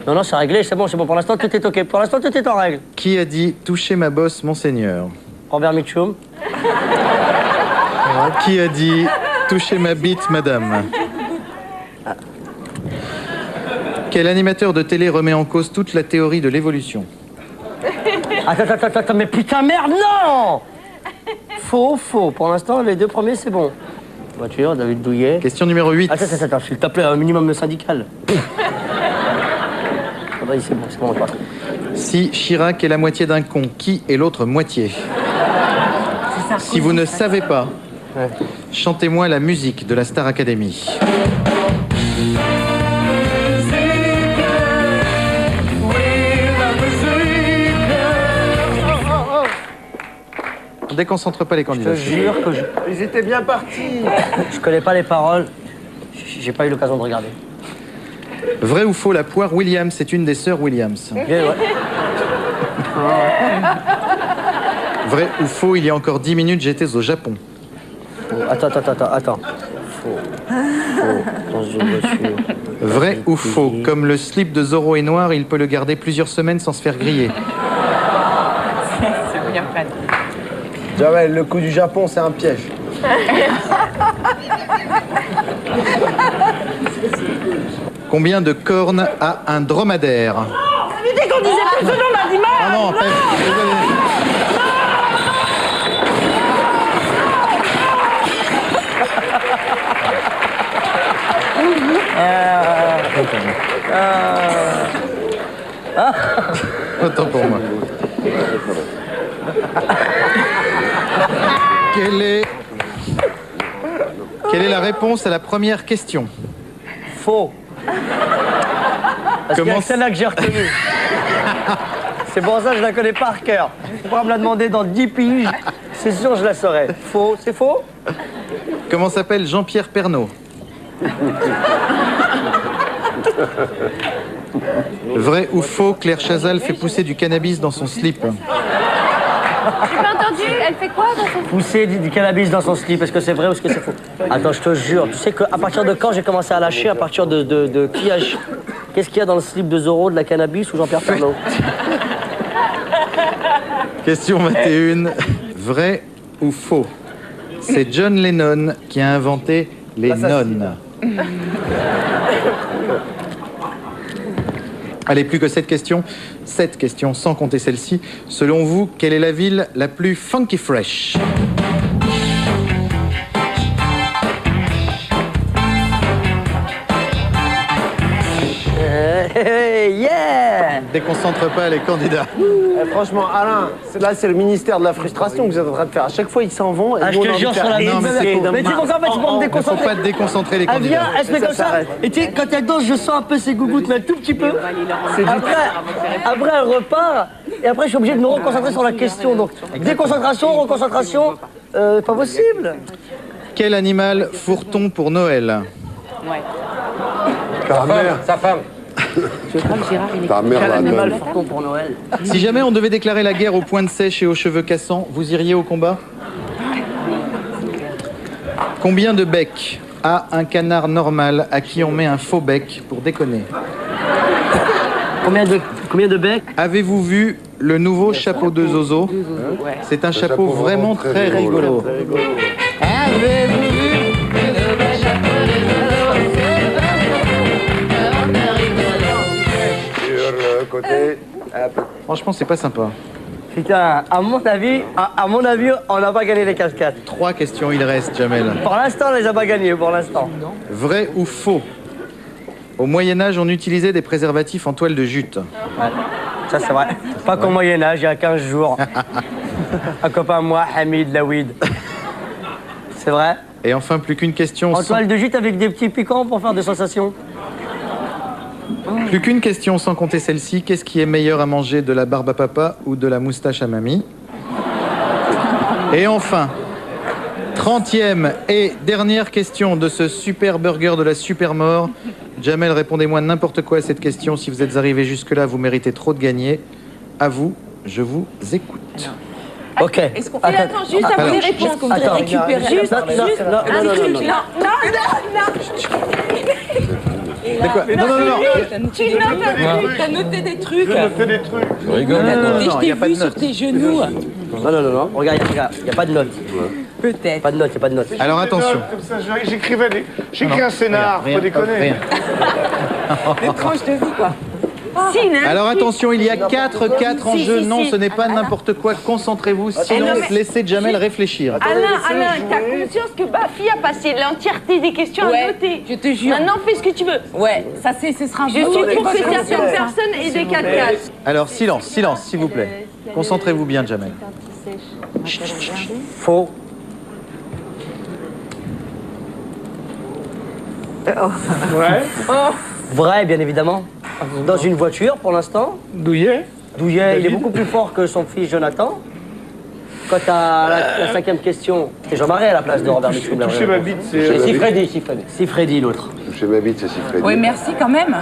Non, c'est réglé, c'est bon. Pour l'instant, tout est OK. Pour l'instant, tout est en règle. Qui a dit « touchez ma bosse, monseigneur » Robert Mitchum. Qui a dit « touchez ma bite, madame » Quel animateur de télé remet en cause toute la théorie de l'évolution? Attends, mais putain, merde, non! Faux. Pour l'instant, les 2 premiers, c'est bon. Voiture, David Douillet. Question numéro 8. Attends, s'il te plaît, un minimum de syndical. C'est bon, Si Chirac est la moitié d'un con, qui est l'autre moitié? Si vous ne savez pas, chantez-moi la musique de la Star Academy. On déconcentre pas les candidats. Je te jure que Ils étaient bien partis. je connais pas les paroles. J'ai pas eu l'occasion de regarder. Vrai ou faux, la poire Williams est une des sœurs Williams? Ouais. Vrai ou faux, il y a encore 10 minutes, j'étais au Japon? Attends. Faux. Dans une voiture. Vrai ou faux, comme le slip de Zorro est noir, il peut le garder plusieurs semaines sans se faire griller? C'est bien fait. Jamel, le coup du Japon, c'est un piège. Combien de cornes a un dromadaire? Ça veut dire qu'on disait plus ce nom d'animal. Ah non, en fait, désolé. Autant pour moi. Quelle est la réponse à la première question? Faux. Parce qu'il y a que celle-là que j'ai retenue. C'est pour ça que je la connais par cœur. Tu pourras me la demander dans 10 piges, c'est sûr je la saurai. Faux, c'est faux? Comment s'appelle Jean-Pierre Pernaut? Vrai ou faux, Claire Chazal fait pousser du cannabis dans son slip? J'ai pas entendu, elle fait quoi dans son... Pousser du cannabis dans son slip, est-ce que c'est vrai ou est-ce que c'est faux? Attends, je te jure, tu sais qu'à partir de quand j'ai commencé à lâcher? À partir de qui a... Qu'est-ce qu'il y a dans le slip de Zorro, de la cannabis ou Jean-Pierre Pernaut? Question 21. Vrai ou faux? C'est John Lennon qui a inventé les nonnes. Allez, plus que 7 questions. 7 questions, sans compter celle-ci. Selon vous, quelle est la ville la plus funky fresh? Yeah! Déconcentre pas les candidats. Franchement, Alain, là, c'est le ministère de la frustration que vous êtes en train de faire. À chaque fois, ils s'en vont. Et Ah, je nous, on te a jure envie de sur la faire vie. Mais tu sais pourquoi en fait, c'est pour me Il ne faut déconcentrer. pas déconcentrer les Elle candidats. vient, elle se met comme ça. Et tu sais, quand elle danse, je sens un peu ses gougouttes, mais un tout petit peu. Après, elle repart. Et après, je suis obligé de me reconcentrer sur la question. Donc, déconcentration, reconcentration, pas possible. Quel animal fourre-t-on pour Noël? Ta mère. Sa femme. Je crois que Gérard, il est... Ta mère Quel la animal donne. fourre-t-on pour Noël? Si jamais on devait déclarer la guerre aux pointes sèches et aux cheveux cassants, vous iriez au combat? Combien de becs a un canard normal à qui on met un faux bec pour déconner? Combien de becs? Avez-vous vu le nouveau chapeau de Zozo? C'est un chapeau vraiment très rigolo. Avez-vous vu le nouveau chapeau de Zozo? Sur le côté. Franchement, c'est pas sympa. Putain, à mon avis, on n'a pas gagné les cascades. 3 questions, il reste, Jamel. Pour l'instant, on les a pas gagnés, pour l'instant. Vrai ou faux? Au Moyen-Âge, on utilisait des préservatifs en toile de jute. Ouais, ça c'est vrai. Pas qu'au Moyen-Âge, il y a 15 jours. Un copain à moi, Hamid Lawid. C'est vrai? Et enfin, plus qu'une question. En toile de jute avec des petits piquants pour faire des sensations. Plus qu'une question sans compter celle-ci. Qu'est-ce qui est meilleur à manger, de la barbe à papa ou de la moustache à mamie? Et enfin, 30e et dernière question de ce super burger de la super mort. Jamel, répondez-moi n'importe quoi à cette question. Si vous êtes arrivé jusque-là, vous méritez trop de gagner. À vous, je vous écoute. Ok. Est-ce qu'on fait attends, juste avant les réponses qu'on voudrait récupérer juste un truc. Non. De quoi? Non. T'as noté des trucs. Je noté des trucs. Je rigole. Je t'ai vu sur tes genoux. Non. Regarde, il n'y a pas de notes. Peut-être. Pas de notes, il n'y a pas de notes. Alors attention. Comme ça, j'écris un scénar, faut déconner. Des tranches de vie, quoi. Alors attention, il y a 4 en jeu. Non, ce n'est pas n'importe quoi. Concentrez-vous, sinon laissez Jamel réfléchir. Alain, t'as conscience que Bafi a passé l'entièreté des questions à noter. Je te jure. Maintenant, fais ce que tu veux. Ouais, ça ce sera un Je suis pour que certaines personnes aient des 4x4. Alors silence, s'il vous plaît. Concentrez-vous bien, Jamel. Faux. Ouais. Vrai, bien évidemment. Dans une voiture, pour l'instant. Douillet. Douillet, il est beaucoup plus fort que son fils Jonathan. Quant à la 5e question, c'est Jean Marais à la place de Robert Mitchum. Toucher ma bite, c'est... Si Freddy, l'autre. Toucher ma bite, c'est si Freddy. Oui, merci quand même.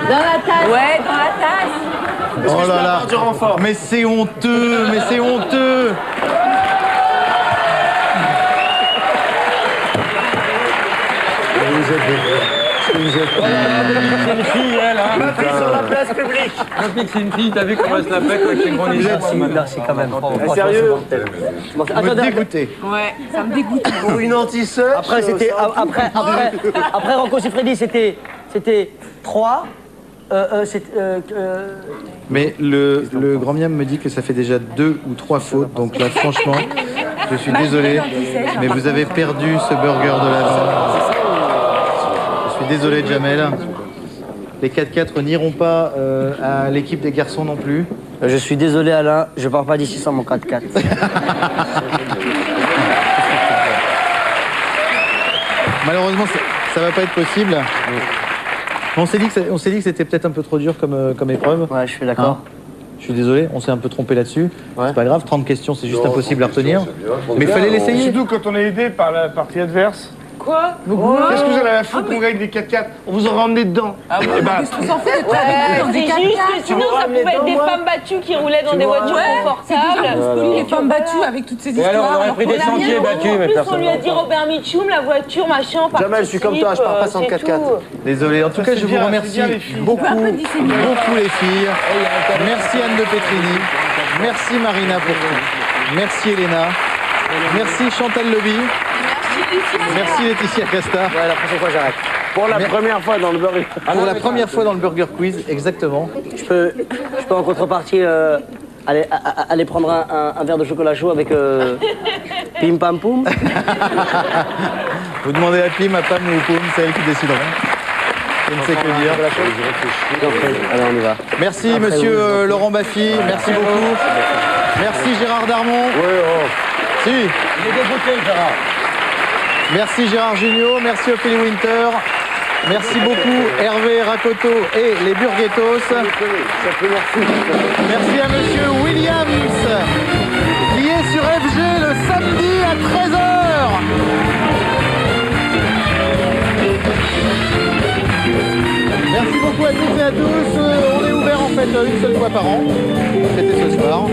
Dans la tasse. Ouais, dans la tasse. Oh là là. Mais c'est honteux, mais c'est honteux. C'est une fille, elle, hein. Ma fille sur la place publique. Ma fille, c'est une fille, t'as vu comment elle se la pète avec ses grands niveaux. Merci quand même. Sérieux? Vous me dégoûtez. Ouais, ça me dégoûte. Pour une anti-sœur. Après, c'était. Après Rocco Siffredi, c'était 3. Mais le grand miam me dit que ça fait déjà 2 ou 3 fautes, donc là franchement, je suis désolé, mais vous avez perdu ce burger de l'avant. Je suis désolé, Jamel. Les 4x4 n'iront pas à l'équipe des garçons non plus. Je suis désolé, Alain, je pars pas d'ici sans mon 4x4. Malheureusement, ça va pas être possible. On s'est dit que c'était peut-être un peu trop dur comme épreuve. Ouais, je suis d'accord. Je suis désolé, on s'est un peu trompé là-dessus. C'est pas grave, 30 questions, c'est juste impossible à retenir. Mais il fallait l'essayer. Surtout quand on est aidé par la partie adverse. Quoi? Qu'est-ce que vous avez à foutre qu'on gagne des 4x4? On vous aura emmené dedans. Ah ouais, qu'est-ce qu'on s'en fait de toi Ouais, c'est juste que sinon ça pouvait être des femmes battues qui roulaient dans des voitures confortables. Les femmes battues avec toutes ces histoires. Et alors, on aurait pris des sentiers battus, mais En plus, personne. on lui a dit Robert Mitchum, la voiture, machin, Jamel, je suis comme toi, je pars pas sans 4x4. Désolé, en tout cas, je vous remercie beaucoup les filles. Merci Anne de Petrini. Merci Marina pour tout. Merci Elena. Merci Chantal Leby. Merci Laetitia Casta. Ouais, la prochaine fois, j'arrête. Pour la première fois dans le burger. Pour la première fois dans le Burger Quiz, exactement. Je peux en contrepartie aller prendre un verre de chocolat chaud avec Pim Pam Poum. Vous demandez à Pim, à Pam ou Poum, c'est elle qui décidera. Je ne sais que dire. Allez, on y va. Merci monsieur Laurent Baffy, merci beaucoup. Merci Gérard Darmon. Si. Il est dégoûté, Gérard. Merci Gérard Jugnot, merci Ophélie Winter, merci beaucoup Hervé Rakoto et les Burguetos. Merci à monsieur Williams qui est sur FG le samedi à 13h. Merci beaucoup à toutes et à tous. On est ouvert en fait une seule fois par an. C'était ce soir.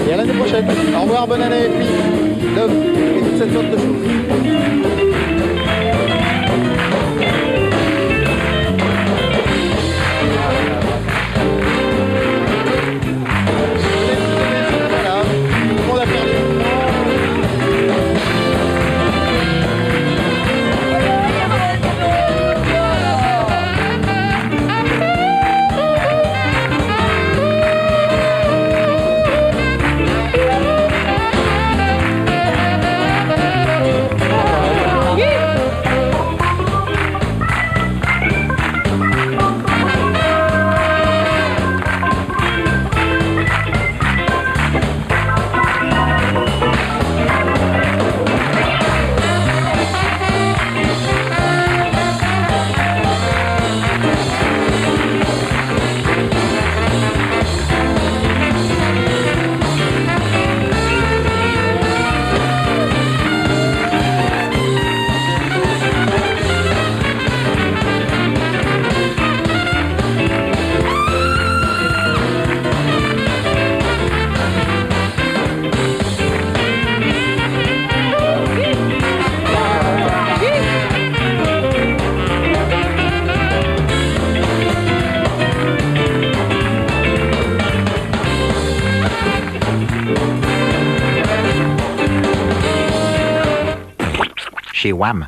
Et à l'année prochaine. Au revoir, bonne année et puis love et toute cette sorte de choses. Chez WAM.